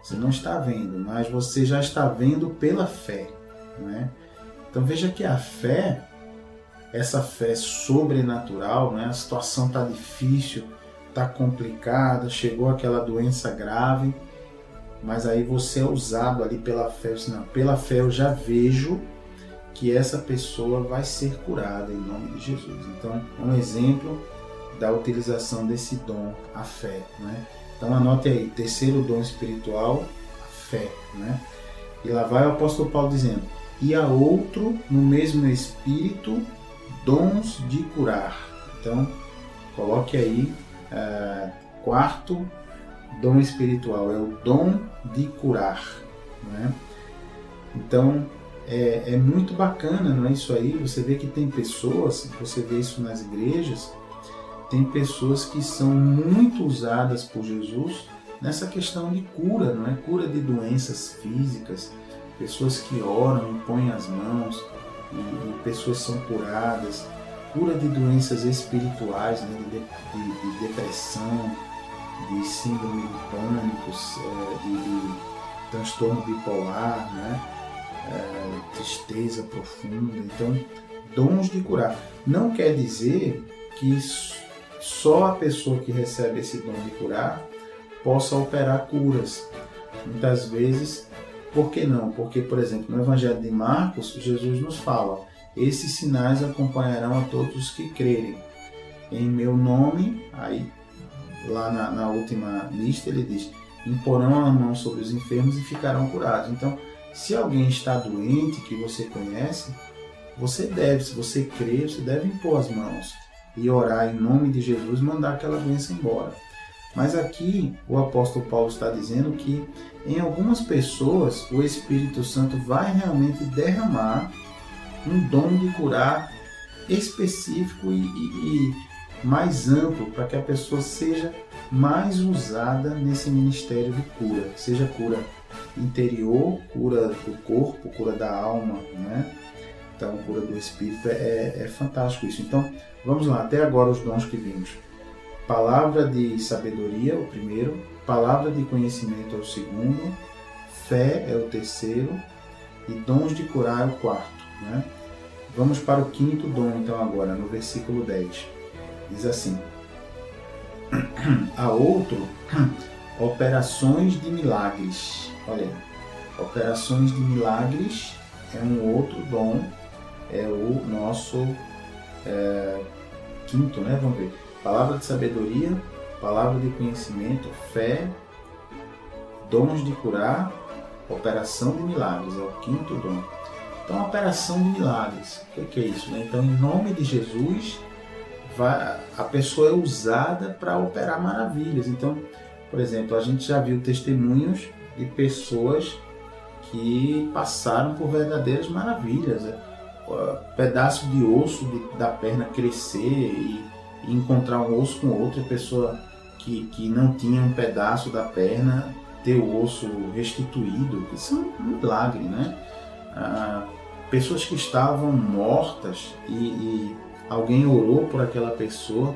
Você não está vendo, mas você já está vendo pela fé, né? Então veja que a fé, essa fé sobrenatural, né? A situação está difícil, está complicada, chegou aquela doença grave, mas aí você é usado ali pela fé. Não, pela fé eu já vejo que essa pessoa vai ser curada em nome de Jesus. Então, um exemplo da utilização desse dom, a fé, né? Então anote aí, terceiro dom espiritual, a fé, né? E lá vai o apóstolo Paulo dizendo: e há outro no mesmo espírito, dons de curar. Então, coloque aí, quarto dom espiritual, é o dom de curar, né? Então, é muito bacana, não é isso aí? Você vê que tem pessoas, você vê isso nas igrejas, tem pessoas que são muito usadas por Jesus nessa questão de cura, não é? Cura de doenças físicas, pessoas que oram, impõem as mãos e pessoas são curadas, cura de doenças espirituais, né? de depressão, de síndrome de pânico, de transtorno bipolar, né? Tristeza profunda. Então, dons de curar. Não quer dizer que só a pessoa que recebe esse dom de curar possa operar curas. Muitas vezes, por que não? Porque, por exemplo, no Evangelho de Marcos, Jesus nos fala: esses sinais acompanharão a todos os que crerem. Em meu nome, aí lá na última lista ele diz: imporão a mão sobre os enfermos e ficarão curados. Então, se alguém está doente que você conhece, você deve, se você crê, você deve impor as mãos e orar em nome de Jesus, mandar aquela doença embora. Mas aqui o apóstolo Paulo está dizendo que em algumas pessoas o Espírito Santo vai realmente derramar um dom de curar específico e mais amplo, para que a pessoa seja mais usada nesse ministério de cura, seja cura interior, cura do corpo, cura da alma, né? Então, cura do espírito, é fantástico isso. Então, vamos lá, até agora os dons que vimos. Palavra de sabedoria, o primeiro. Palavra de conhecimento é o segundo. Fé é o terceiro. E dons de curar é o quarto, né? Vamos para o quinto dom, então, agora, no versículo 10. Diz assim: há outro, operações de milagres. Olha aí, operações de milagres é um outro dom, é o nosso quinto, né? Vamos ver. Palavra de sabedoria, palavra de conhecimento, fé, dons de curar, operação de milagres, é o quinto dom. Então, operação de milagres, o que é isso, né? Então, em nome de Jesus, a pessoa é usada para operar maravilhas. Então, por exemplo, a gente já viu testemunhos de pessoas que passaram por verdadeiras maravilhas. Pedaço de osso da perna crescer e encontrar um osso com outro, a pessoa que não tinha um pedaço da perna ter o osso restituído. Isso é um milagre, né? Pessoas que estavam mortas e alguém orou por aquela pessoa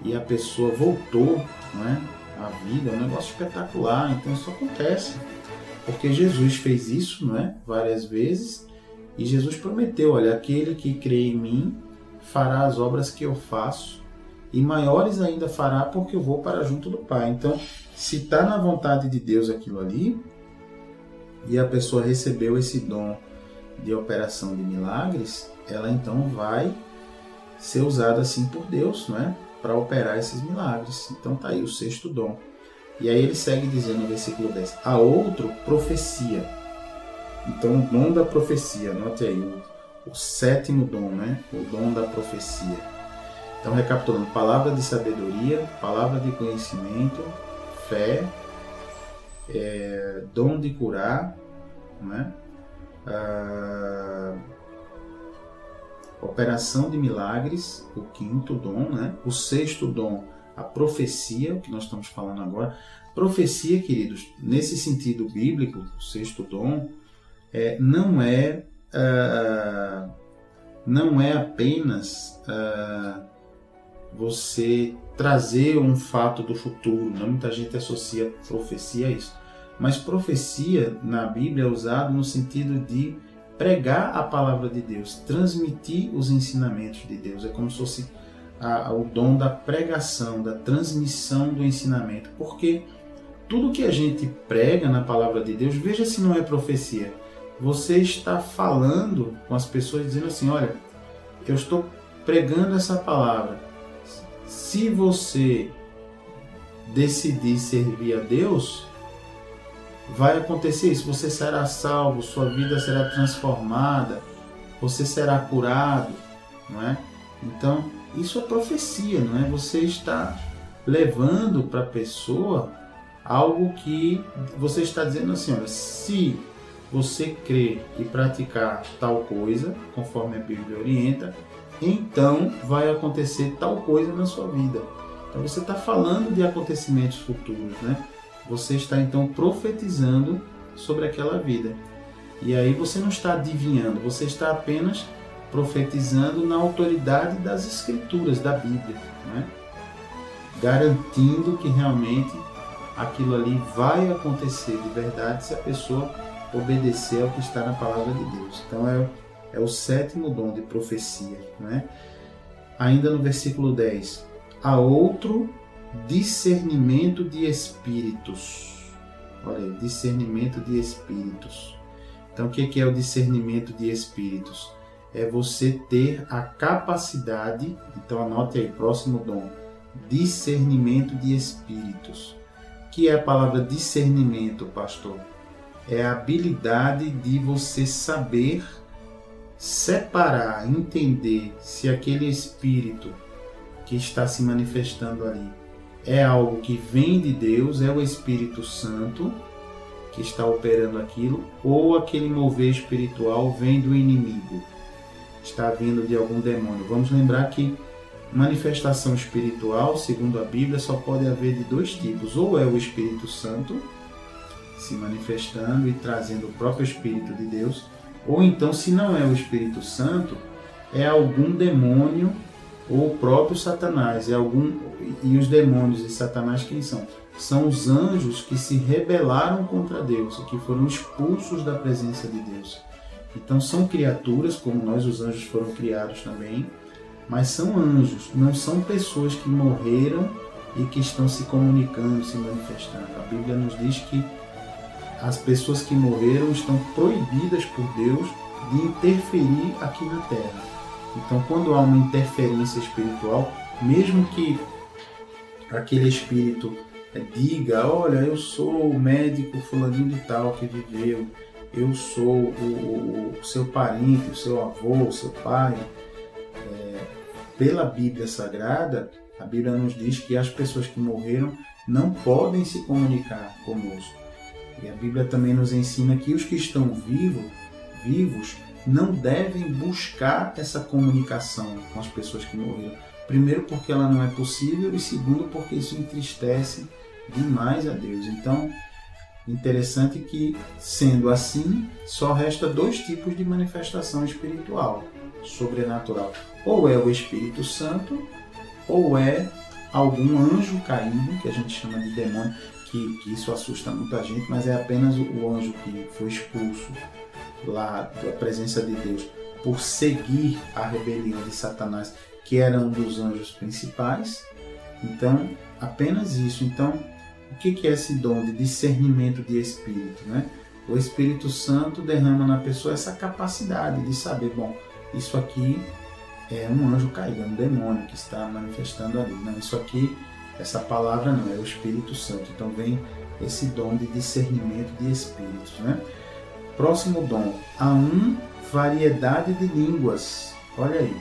e a pessoa voltou, né, à vida. É um negócio espetacular. Então isso acontece porque Jesus fez isso, né, várias vezes, e Jesus prometeu: olha, aquele que crê em mim fará as obras que eu faço e maiores ainda fará, porque eu vou para junto do Pai. Então, se está na vontade de Deus aquilo ali e a pessoa recebeu esse dom de operação de milagres, ela então vai ser usada assim por Deus, não é? Para operar esses milagres. Então está aí o sexto dom. E aí ele segue dizendo no versículo 10: há outro, profecia. Então o dom da profecia, anote aí, o sétimo dom, né? O dom da profecia. Então, recapitulando: palavra de sabedoria, palavra de conhecimento, fé, dom de curar, né? Operação de milagres, o quinto dom, né? O sexto dom, a profecia, o que nós estamos falando agora. Profecia, queridos, nesse sentido bíblico, o sexto dom, não é apenas você trazer um fato do futuro, né? Muita gente associa profecia a isso. Mas profecia na Bíblia é usado no sentido de pregar a palavra de Deus, transmitir os ensinamentos de Deus. É como se fosse o dom da pregação, da transmissão do ensinamento. Porque tudo que a gente prega na palavra de Deus, veja se não é profecia. Você está falando com as pessoas dizendo assim, olha, eu estou pregando essa palavra. Se você decidir servir a Deus, vai acontecer isso. Você será salvo, sua vida será transformada, você será curado, não é? Então, isso é profecia, não é? Você está levando para a pessoa algo que você está dizendo assim, olha, se você crer e praticar tal coisa, conforme a Bíblia orienta, então vai acontecer tal coisa na sua vida. Então você está falando de acontecimentos futuros, né? Você está então profetizando sobre aquela vida. E aí você não está adivinhando, você está apenas profetizando na autoridade das Escrituras, da Bíblia, né? Garantindo que realmente aquilo ali vai acontecer de verdade se a pessoa obedecer ao que está na palavra de Deus. Então é o sétimo dom de profecia, né? Ainda no versículo 10, há outro discernimento de espíritos. Olha aí, discernimento de espíritos. Então o que é o discernimento de espíritos? É você ter a capacidade, então anote aí, próximo dom, discernimento de espíritos. O que é a palavra discernimento, pastor? É a habilidade de você saber separar, entender se aquele espírito que está se manifestando ali é algo que vem de Deus, é o Espírito Santo que está operando aquilo, ou aquele mover espiritual vem do inimigo, está vindo de algum demônio. Vamos lembrar que manifestação espiritual, segundo a Bíblia, só pode haver de dois tipos, ou é o Espírito Santo se manifestando e trazendo o próprio Espírito de Deus, ou então, se não é o Espírito Santo, é algum demônio ou o próprio Satanás. E os demônios e Satanás quem são? São os anjos que se rebelaram contra Deus e que foram expulsos da presença de Deus. Então são criaturas, como nós, os anjos foram criados também, mas são anjos, não são pessoas que morreram e que estão se comunicando, se manifestando. A Bíblia nos diz que as pessoas que morreram estão proibidas por Deus de interferir aqui na Terra. Então, quando há uma interferência espiritual, mesmo que aquele espírito diga, olha, eu sou o médico fulaninho de tal que viveu, eu sou o seu parente, o seu avô, o seu pai, pela Bíblia Sagrada, a Bíblia nos diz que as pessoas que morreram não podem se comunicar conosco. E a Bíblia também nos ensina que os que estão vivos não devem buscar essa comunicação com as pessoas que morreram. Primeiro, porque ela não é possível, e segundo, porque isso entristece demais a Deus. Então, interessante que, sendo assim, só resta dois tipos de manifestação espiritual, sobrenatural. Ou é o Espírito Santo, ou é algum anjo caído, que a gente chama de demônio, que isso assusta muita gente, mas é apenas o anjo que foi expulso lá da presença de Deus por seguir a rebelião de Satanás, que era um dos anjos principais. Então, apenas isso. Então, o que é esse dom de discernimento de espírito, né? O Espírito Santo derrama na pessoa essa capacidade de saber, bom, isso aqui é um anjo caído, é um demônio que está manifestando ali. Não, isso aqui, essa palavra não, é o Espírito Santo. Então vem esse dom de discernimento de espíritos, né? Próximo dom, há variedade de línguas. Olha aí,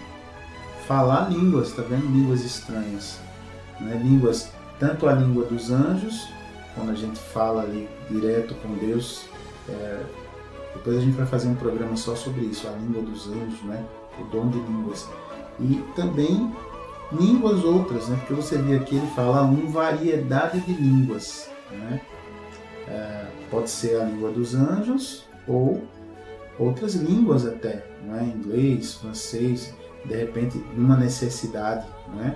falar línguas, tá vendo? Línguas estranhas, né? Línguas, tanto a língua dos anjos, quando a gente fala ali direto com Deus, depois a gente vai fazer um programa só sobre isso, a língua dos anjos, né? O dom de línguas. E também línguas outras, né? Porque você vê aqui, ele fala variedade de línguas, né? Pode ser a língua dos anjos ou outras línguas até, não é? Inglês, francês, de repente uma necessidade, não é?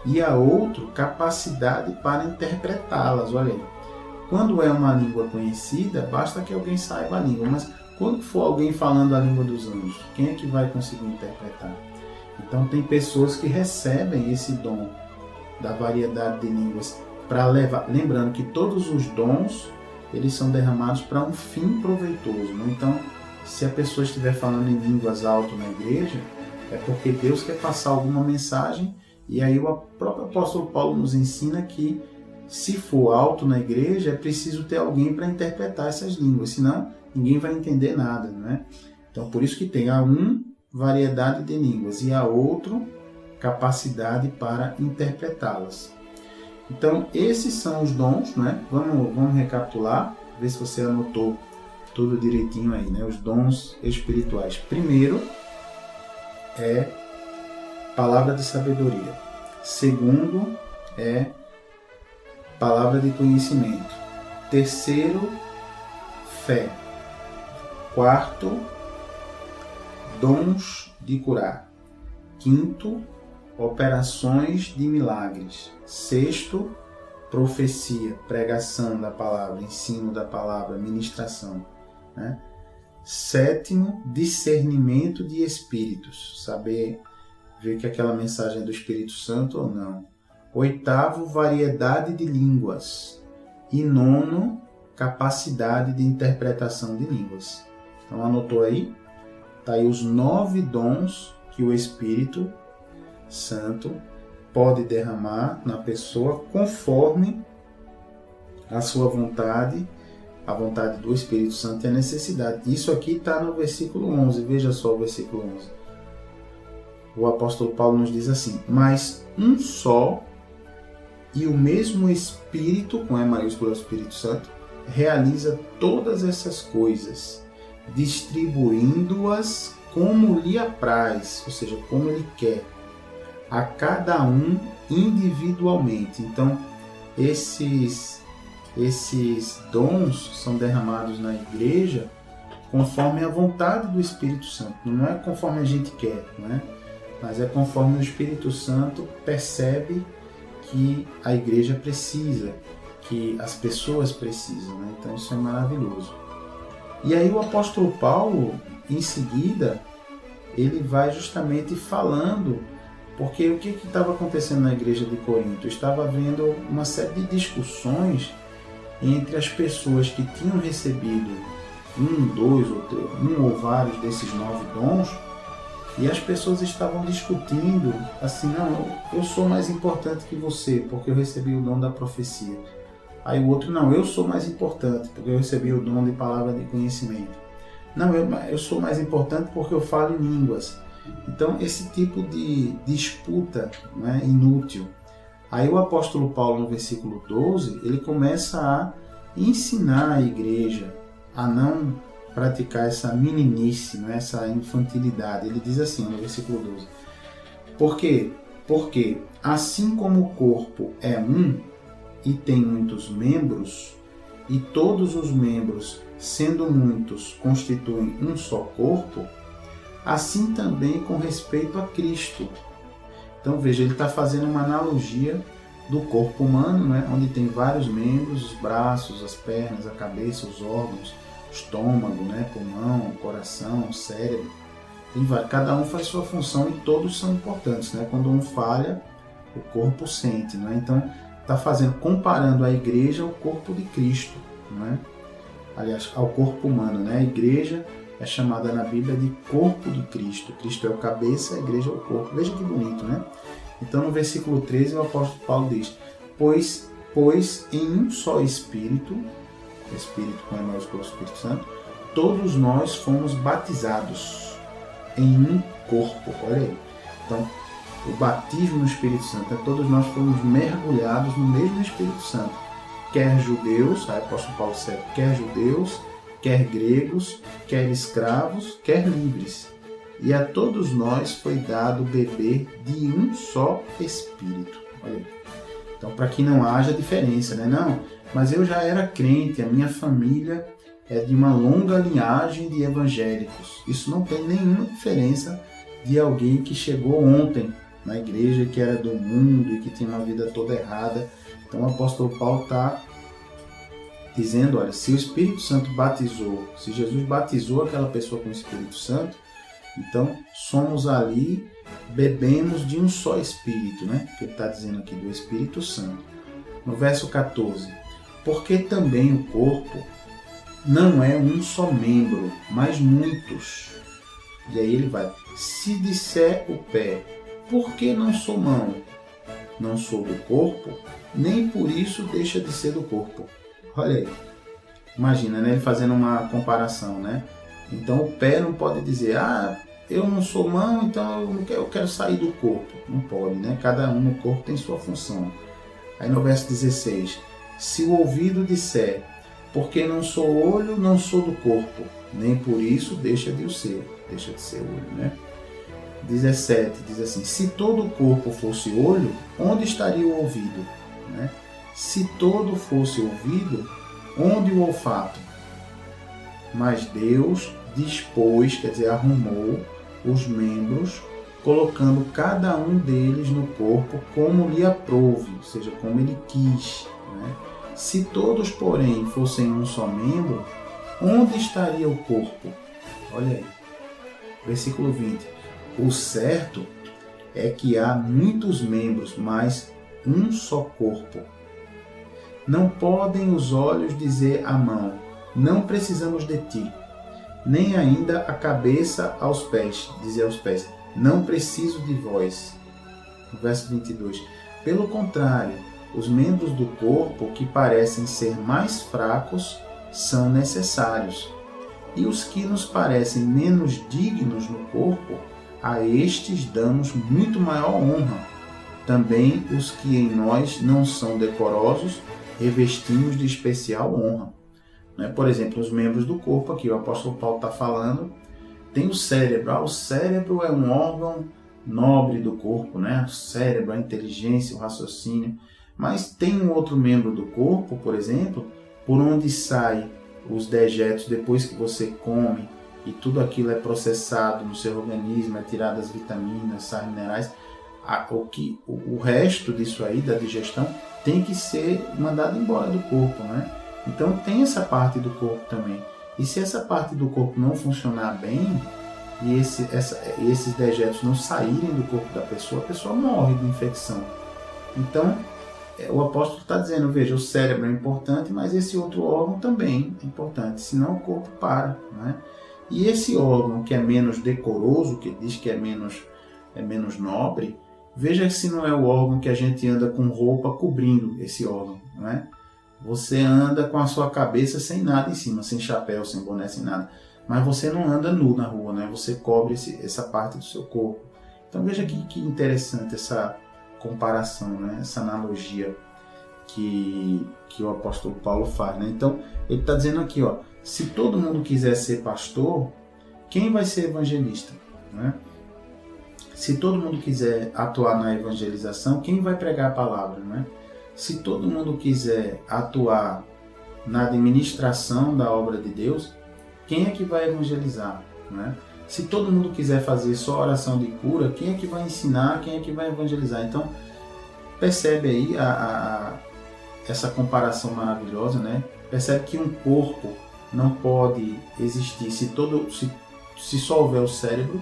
E a outro, capacidade para interpretá-las. Olha aí, quando é uma língua conhecida, basta que alguém saiba a língua, mas quando for alguém falando a língua dos anjos, quem é que vai conseguir interpretar? Então tem pessoas que recebem esse dom da variedade de línguas para levar, lembrando que todos os dons eles são derramados para um fim proveitoso, né? Então, se a pessoa estiver falando em línguas alto na igreja, é porque Deus quer passar alguma mensagem, e aí o próprio apóstolo Paulo nos ensina que se for alto na igreja, é preciso ter alguém para interpretar essas línguas, senão ninguém vai entender nada, não é? Então, por isso que tem a variedade de línguas e a outro capacidade para interpretá-las. Então, esses são os dons, né? Vamos recapitular, ver se você anotou tudo direitinho aí, né? Os dons espirituais. Primeiro é palavra de sabedoria. Segundo é palavra de conhecimento. Terceiro, fé. Quarto, dons de curar. Quinto, operações de milagres. Sexto, profecia, pregação da palavra, ensino da palavra, ministração, né? Sétimo, discernimento de espíritos, saber ver que aquela mensagem é do Espírito Santo ou não. Oitavo, variedade de línguas. E nono, capacidade de interpretação de línguas. Então anotou aí? Está aí os 9 dons que o Espírito Santo pode derramar na pessoa conforme a sua vontade, a vontade do Espírito Santo e a necessidade. Isso aqui está no versículo 11, veja só o versículo 11. O apóstolo Paulo nos diz assim: mas um só e o mesmo Espírito, com E maiúsculo, o Espírito Santo, realiza todas essas coisas, distribuindo-as como lhe apraz, ou seja, como ele quer, a cada um individualmente. Então, esses dons são derramados na igreja conforme a vontade do Espírito Santo. Não é conforme a gente quer, não é? Mas é conforme o Espírito Santo percebe que a igreja precisa, que as pessoas precisam, né? Então isso é maravilhoso. E aí o apóstolo Paulo, em seguida, ele vai justamente falando, porque o que estava acontecendo na igreja de Corinto? Estava havendo uma série de discussões entre as pessoas que tinham recebido um ou vários desses 9 dons, e as pessoas estavam discutindo assim: não, eu sou mais importante que você porque eu recebi o dom da profecia. Aí o outro: não, eu sou mais importante porque eu recebi o dom de palavra de conhecimento. Não, eu sou mais importante porque eu falo em línguas. Então, esse tipo de disputa, né, inútil. Aí o apóstolo Paulo, no versículo 12, ele começa a ensinar a igreja a não praticar essa meninice, né, essa infantilidade. Ele diz assim no versículo 12: por quê? Porque assim como o corpo é um e tem muitos membros, e todos os membros, sendo muitos, constituem um só corpo, assim também com respeito a Cristo. Então veja, ele está fazendo uma analogia do corpo humano, né, onde tem vários membros, os braços, as pernas, a cabeça, os órgãos, o estômago, né, pulmão, coração, cérebro. Cada um faz sua função e todos são importantes, né? Quando um falha, o corpo sente, né? Então está comparando a igreja ao corpo de Cristo, né? Aliás, ao corpo humano, né? A igreja é chamada na Bíblia de corpo de Cristo. Cristo é o cabeça, a igreja é o corpo. Veja que bonito, né? Então no versículo 13 o apóstolo Paulo diz: pois em um só Espírito com E maiúsculo, Espírito Santo, todos nós fomos batizados em um corpo. Olha aí. Então, o batismo no Espírito Santo, todos nós fomos mergulhados no mesmo Espírito Santo. Quer judeus, aí o apóstolo Paulo segue, quer judeus, quer gregos, quer escravos, quer livres. E a todos nós foi dado beber de um só Espírito. Olha aí. Então, para que não haja diferença, né? Não, mas eu já era crente, a minha família é de uma longa linhagem de evangélicos. Isso não tem nenhuma diferença de alguém que chegou ontem na igreja, que era do mundo e que tinha uma vida toda errada. Então o apóstolo Paulo está dizendo, olha, se o Espírito Santo batizou, se Jesus batizou aquela pessoa com o Espírito Santo, então somos ali, bebemos de um só Espírito, né? Que ele está dizendo aqui, do Espírito Santo. No verso 14, porque também o corpo não é um só membro, mas muitos. E aí ele vai, se disser o pé, por que não sou mão? Não sou do corpo, nem por isso deixa de ser do corpo. Olha aí, imagina, né? Ele fazendo uma comparação, né? Então o pé não pode dizer, eu não sou mão, então eu quero sair do corpo. Não pode, né? Cada um no corpo tem sua função. Aí no verso 16, se o ouvido disser, porque não sou olho, não sou do corpo, nem por isso deixa de ser olho, né? 17 diz assim, se todo o corpo fosse olho, onde estaria o ouvido? Né? Se todo fosse ouvido, onde o olfato? Mas Deus dispôs, quer dizer, arrumou os membros, colocando cada um deles no corpo como lhe aprouve, ou seja, como ele quis. Né? Se todos, porém, fossem um só membro, onde estaria o corpo? Olha aí, versículo 20. O certo é que há muitos membros, mas um só corpo. Não podem os olhos dizer à mão, não precisamos de ti, nem ainda a cabeça aos pés, dizer aos pés, não preciso de vós. Verso 22. Pelo contrário, os membros do corpo que parecem ser mais fracos são necessários, e os que nos parecem menos dignos no corpo, a estes damos muito maior honra. Também os que em nós não são decorosos, revestimos de especial honra. Por exemplo, os membros do corpo, aqui o apóstolo Paulo está falando, tem o cérebro. O cérebro é um órgão nobre do corpo, né? O cérebro, a inteligência, o raciocínio. Mas tem um outro membro do corpo, por exemplo, por onde saem os dejetos depois que você come, e tudo aquilo é processado no seu organismo, é tirado as vitaminas, sais minerais, o resto disso aí, da digestão, tem que ser mandado embora do corpo, né? Então tem essa parte do corpo também. E se essa parte do corpo não funcionar bem, e esses dejetos não saírem do corpo da pessoa, a pessoa morre de infecção. Então, o apóstolo está dizendo, veja, o cérebro é importante, mas esse outro órgão também é importante, senão o corpo para, né? E esse órgão que é menos decoroso, que diz que é menos nobre, veja se não é o órgão que a gente anda com roupa cobrindo esse órgão, não é? Você anda com a sua cabeça sem nada em cima, sem chapéu, sem boné, sem nada. Mas você não anda nu na rua, né? Você cobre essa parte do seu corpo. Então veja que interessante essa comparação, né? Essa analogia que o apóstolo Paulo faz, né? Então ele está dizendo aqui, ó, se todo mundo quiser ser pastor, quem vai ser evangelista? Né? Se todo mundo quiser atuar na evangelização, quem vai pregar a palavra? Né? Se todo mundo quiser atuar na administração da obra de Deus, quem é que vai evangelizar? Né? Se todo mundo quiser fazer só oração de cura, quem é que vai ensinar? Quem é que vai evangelizar? Então, percebe aí essa comparação maravilhosa, né? Percebe que um corpo não pode existir se só houver o cérebro,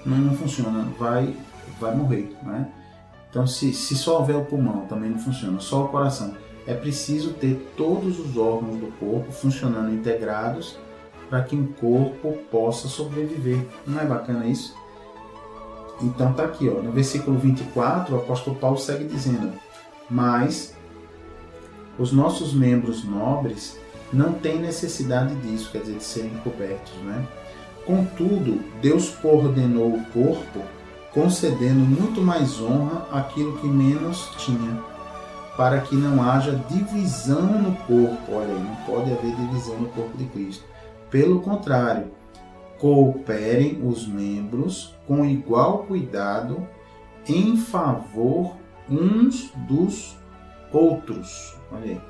não funciona, vai morrer, né? Então, se só houver o pulmão, também não funciona, só o coração. É preciso ter todos os órgãos do corpo funcionando integrados para que um corpo possa sobreviver. Não é bacana isso? Então tá aqui, ó, no versículo 24, o apóstolo Paulo segue dizendo, mas os nossos membros nobres não têm necessidade disso, quer dizer, de serem cobertos, né? Contudo, Deus coordenou o corpo, concedendo muito mais honra àquilo que menos tinha, para que não haja divisão no corpo. Olha aí, não pode haver divisão no corpo de Cristo. Pelo contrário, cooperem os membros com igual cuidado em favor uns dos outros. Olha aí.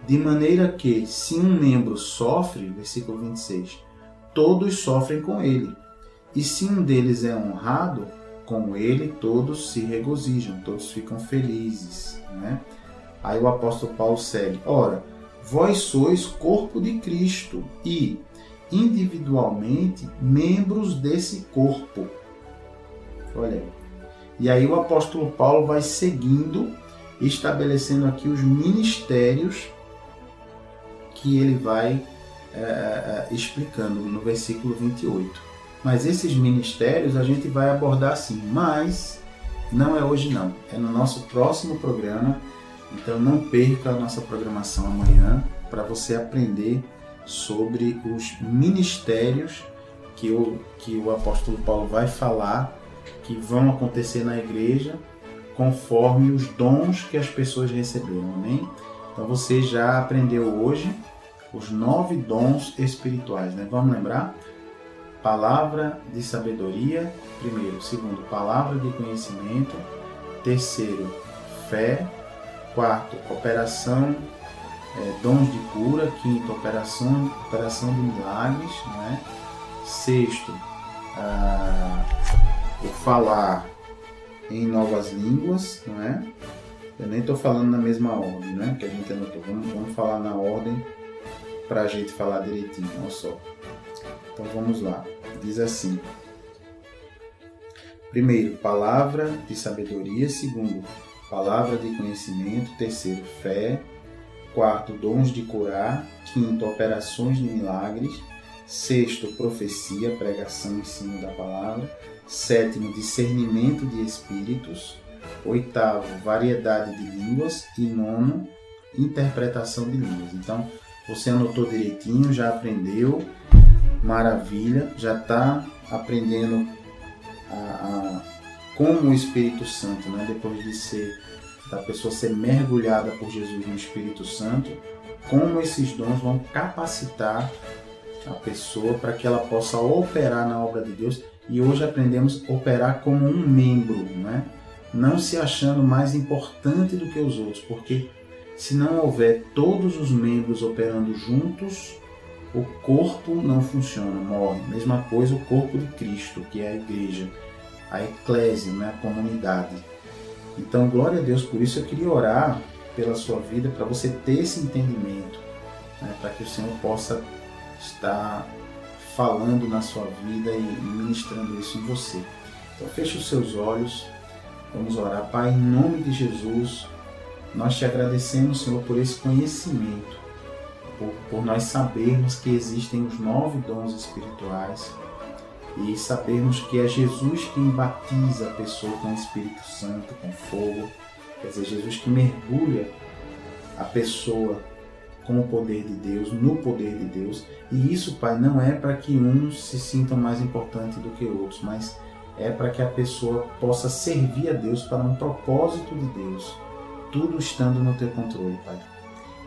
De maneira que, se um membro sofre, versículo 26, todos sofrem com ele. E se um deles é honrado, com ele todos se regozijam, todos ficam felizes. Né? Aí o apóstolo Paulo segue. Ora, vós sois corpo de Cristo e, individualmente, membros desse corpo. Olha aí. E aí o apóstolo Paulo vai seguindo, estabelecendo aqui os ministérios que ele vai explicando no versículo 28. Mas esses ministérios a gente vai abordar assim, mas não é hoje não, é no nosso próximo programa. Então não perca a nossa programação amanhã para você aprender sobre os ministérios que o apóstolo Paulo vai falar, que vão acontecer na igreja conforme os dons que as pessoas receberam, amém? Então você já aprendeu hoje os 9 dons espirituais, né? Vamos lembrar? Palavra de sabedoria, primeiro. Segundo, palavra de conhecimento. Terceiro, fé. Quarto, operação, dons de cura. Quinto, operação de milagres, né? Sexto, o falar em novas línguas, não é? Eu nem estou falando na mesma ordem, né? Que a gente anotou. Vamos falar na ordem para a gente falar direitinho, olha só. Então vamos lá. Diz assim: primeiro, palavra de sabedoria. Segundo, palavra de conhecimento. Terceiro, fé. Quarto, dons de curar. Quinto, operações de milagres. Sexto, profecia, pregação, ensino da palavra. Sétimo, discernimento de espíritos. Oitavo, variedade de línguas. E nono, interpretação de línguas. Então, você anotou direitinho, já aprendeu, maravilha, já está aprendendo como o Espírito Santo, né? Depois da pessoa ser mergulhada por Jesus no Espírito Santo, como esses dons vão capacitar a pessoa para que ela possa operar na obra de Deus. E hoje aprendemos a operar como um membro, né? Não se achando mais importante do que os outros, porque se não houver todos os membros operando juntos, o corpo não funciona, morre. Mesma coisa o corpo de Cristo, que é a igreja, a eclésia, né? A comunidade. Então, glória a Deus, por isso eu queria orar pela sua vida, para você ter esse entendimento, né? Para que o Senhor possa estar falando na sua vida e ministrando isso em você. Então, feche os seus olhos, vamos orar. Pai, em nome de Jesus, nós te agradecemos, Senhor, por esse conhecimento, por nós sabermos que existem os 9 dons espirituais e sabermos que é Jesus quem batiza a pessoa com o Espírito Santo, com fogo, quer dizer, Jesus que mergulha a pessoa com o poder de Deus, no poder de Deus. E isso, Pai, não é para que uns se sintam mais importantes do que outros, mas é para que a pessoa possa servir a Deus para um propósito de Deus, tudo estando no teu controle, Pai.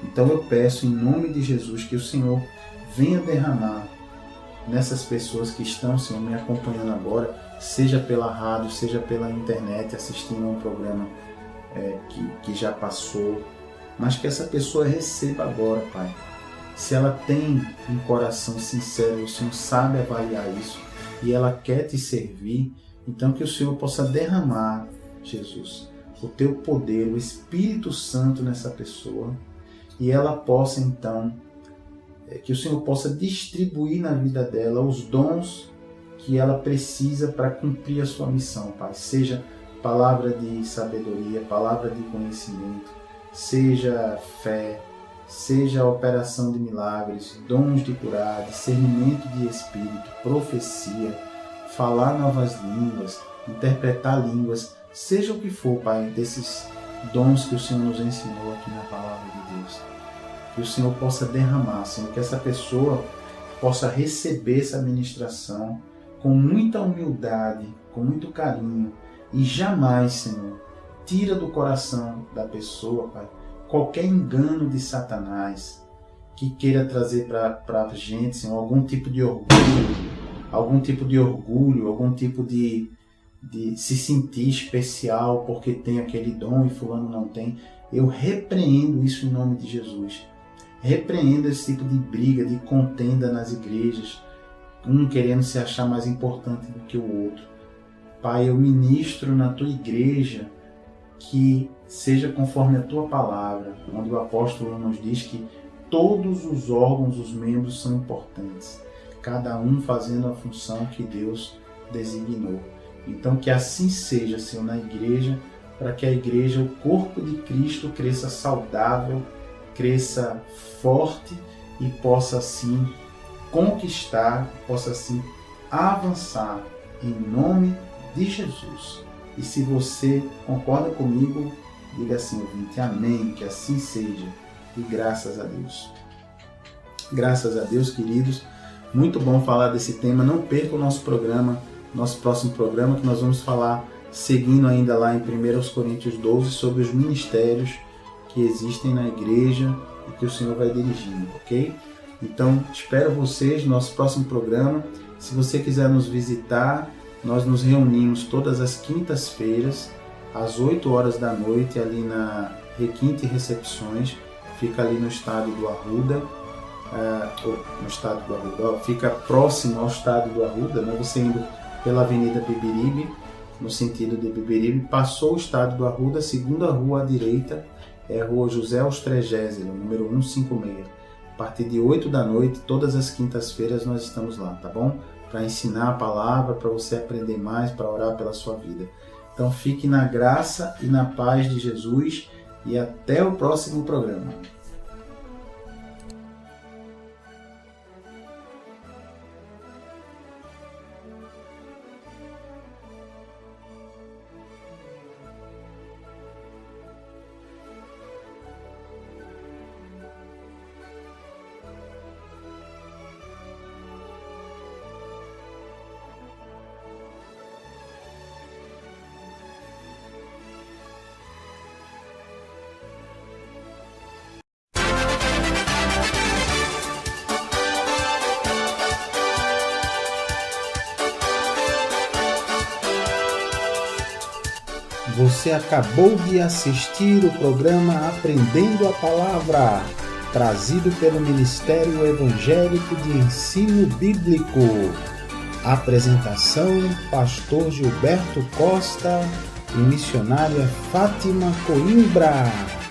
Então eu peço em nome de Jesus que o Senhor venha derramar nessas pessoas que estão, Senhor, me acompanhando agora, seja pela rádio, seja pela internet, assistindo a um programa que já passou, mas que essa pessoa receba agora, Pai. Se ela tem um coração sincero, o Senhor sabe avaliar isso e ela quer te servir, então que o Senhor possa derramar, Jesus, o teu poder, o Espírito Santo nessa pessoa, e ela possa então, que o Senhor possa distribuir na vida dela os dons que ela precisa para cumprir a sua missão, Pai. Seja palavra de sabedoria, palavra de conhecimento, seja fé, seja operação de milagres, dons de curar, discernimento de espírito, profecia, falar novas línguas, interpretar línguas, seja o que for, Pai, desses dons que o Senhor nos ensinou aqui na palavra de Deus. Que o Senhor possa derramar, Senhor, que essa pessoa possa receber essa ministração com muita humildade, com muito carinho, e jamais, Senhor, tira do coração da pessoa, Pai, qualquer engano de Satanás que queira trazer para a gente, Senhor, algum tipo de orgulho, de se sentir especial porque tem aquele dom e fulano não tem. Eu repreendo isso em nome de Jesus. Repreendo esse tipo de briga, de contenda nas igrejas, um querendo se achar mais importante do que o outro. Pai, eu ministro na tua igreja que seja conforme a tua palavra, onde o apóstolo nos diz que todos os órgãos, os membros são importantes, cada um fazendo a função que Deus designou. Então que assim seja, Senhor, na igreja, para que a igreja, o corpo de Cristo, cresça saudável, cresça forte e possa assim conquistar, possa assim avançar em nome de Jesus. E se você concorda comigo, diga assim, ouvinte, amém, que assim seja. E graças a Deus. Graças a Deus, queridos. Muito bom falar desse tema. Não perca o nosso programa, nosso próximo programa, que nós vamos falar, seguindo ainda lá em 1 Coríntios 12, sobre os ministérios que existem na igreja e que o Senhor vai dirigindo, ok? Então, espero vocês no nosso próximo programa. Se você quiser nos visitar, nós nos reunimos todas as quintas-feiras, às 8 horas da noite, ali na Requinte Recepções, fica ali no estado do Arruda, fica próximo ao estado do Arruda, né? Você indo pela Avenida Beberibe, no sentido de Beberibe, passou o estado do Arruda, segunda rua à direita, é a Rua José Austregésilo, número 156. A partir de 8 da noite, todas as quintas-feiras nós estamos lá, tá bom? Para ensinar a palavra, para você aprender mais, para orar pela sua vida. Então fique na graça e na paz de Jesus e até o próximo programa. Você acabou de assistir o programa Aprendendo a Palavra, trazido pelo Ministério Evangélico de Ensino Bíblico. Apresentação: Pastor Gilberto Costa e missionária Fátima Coimbra.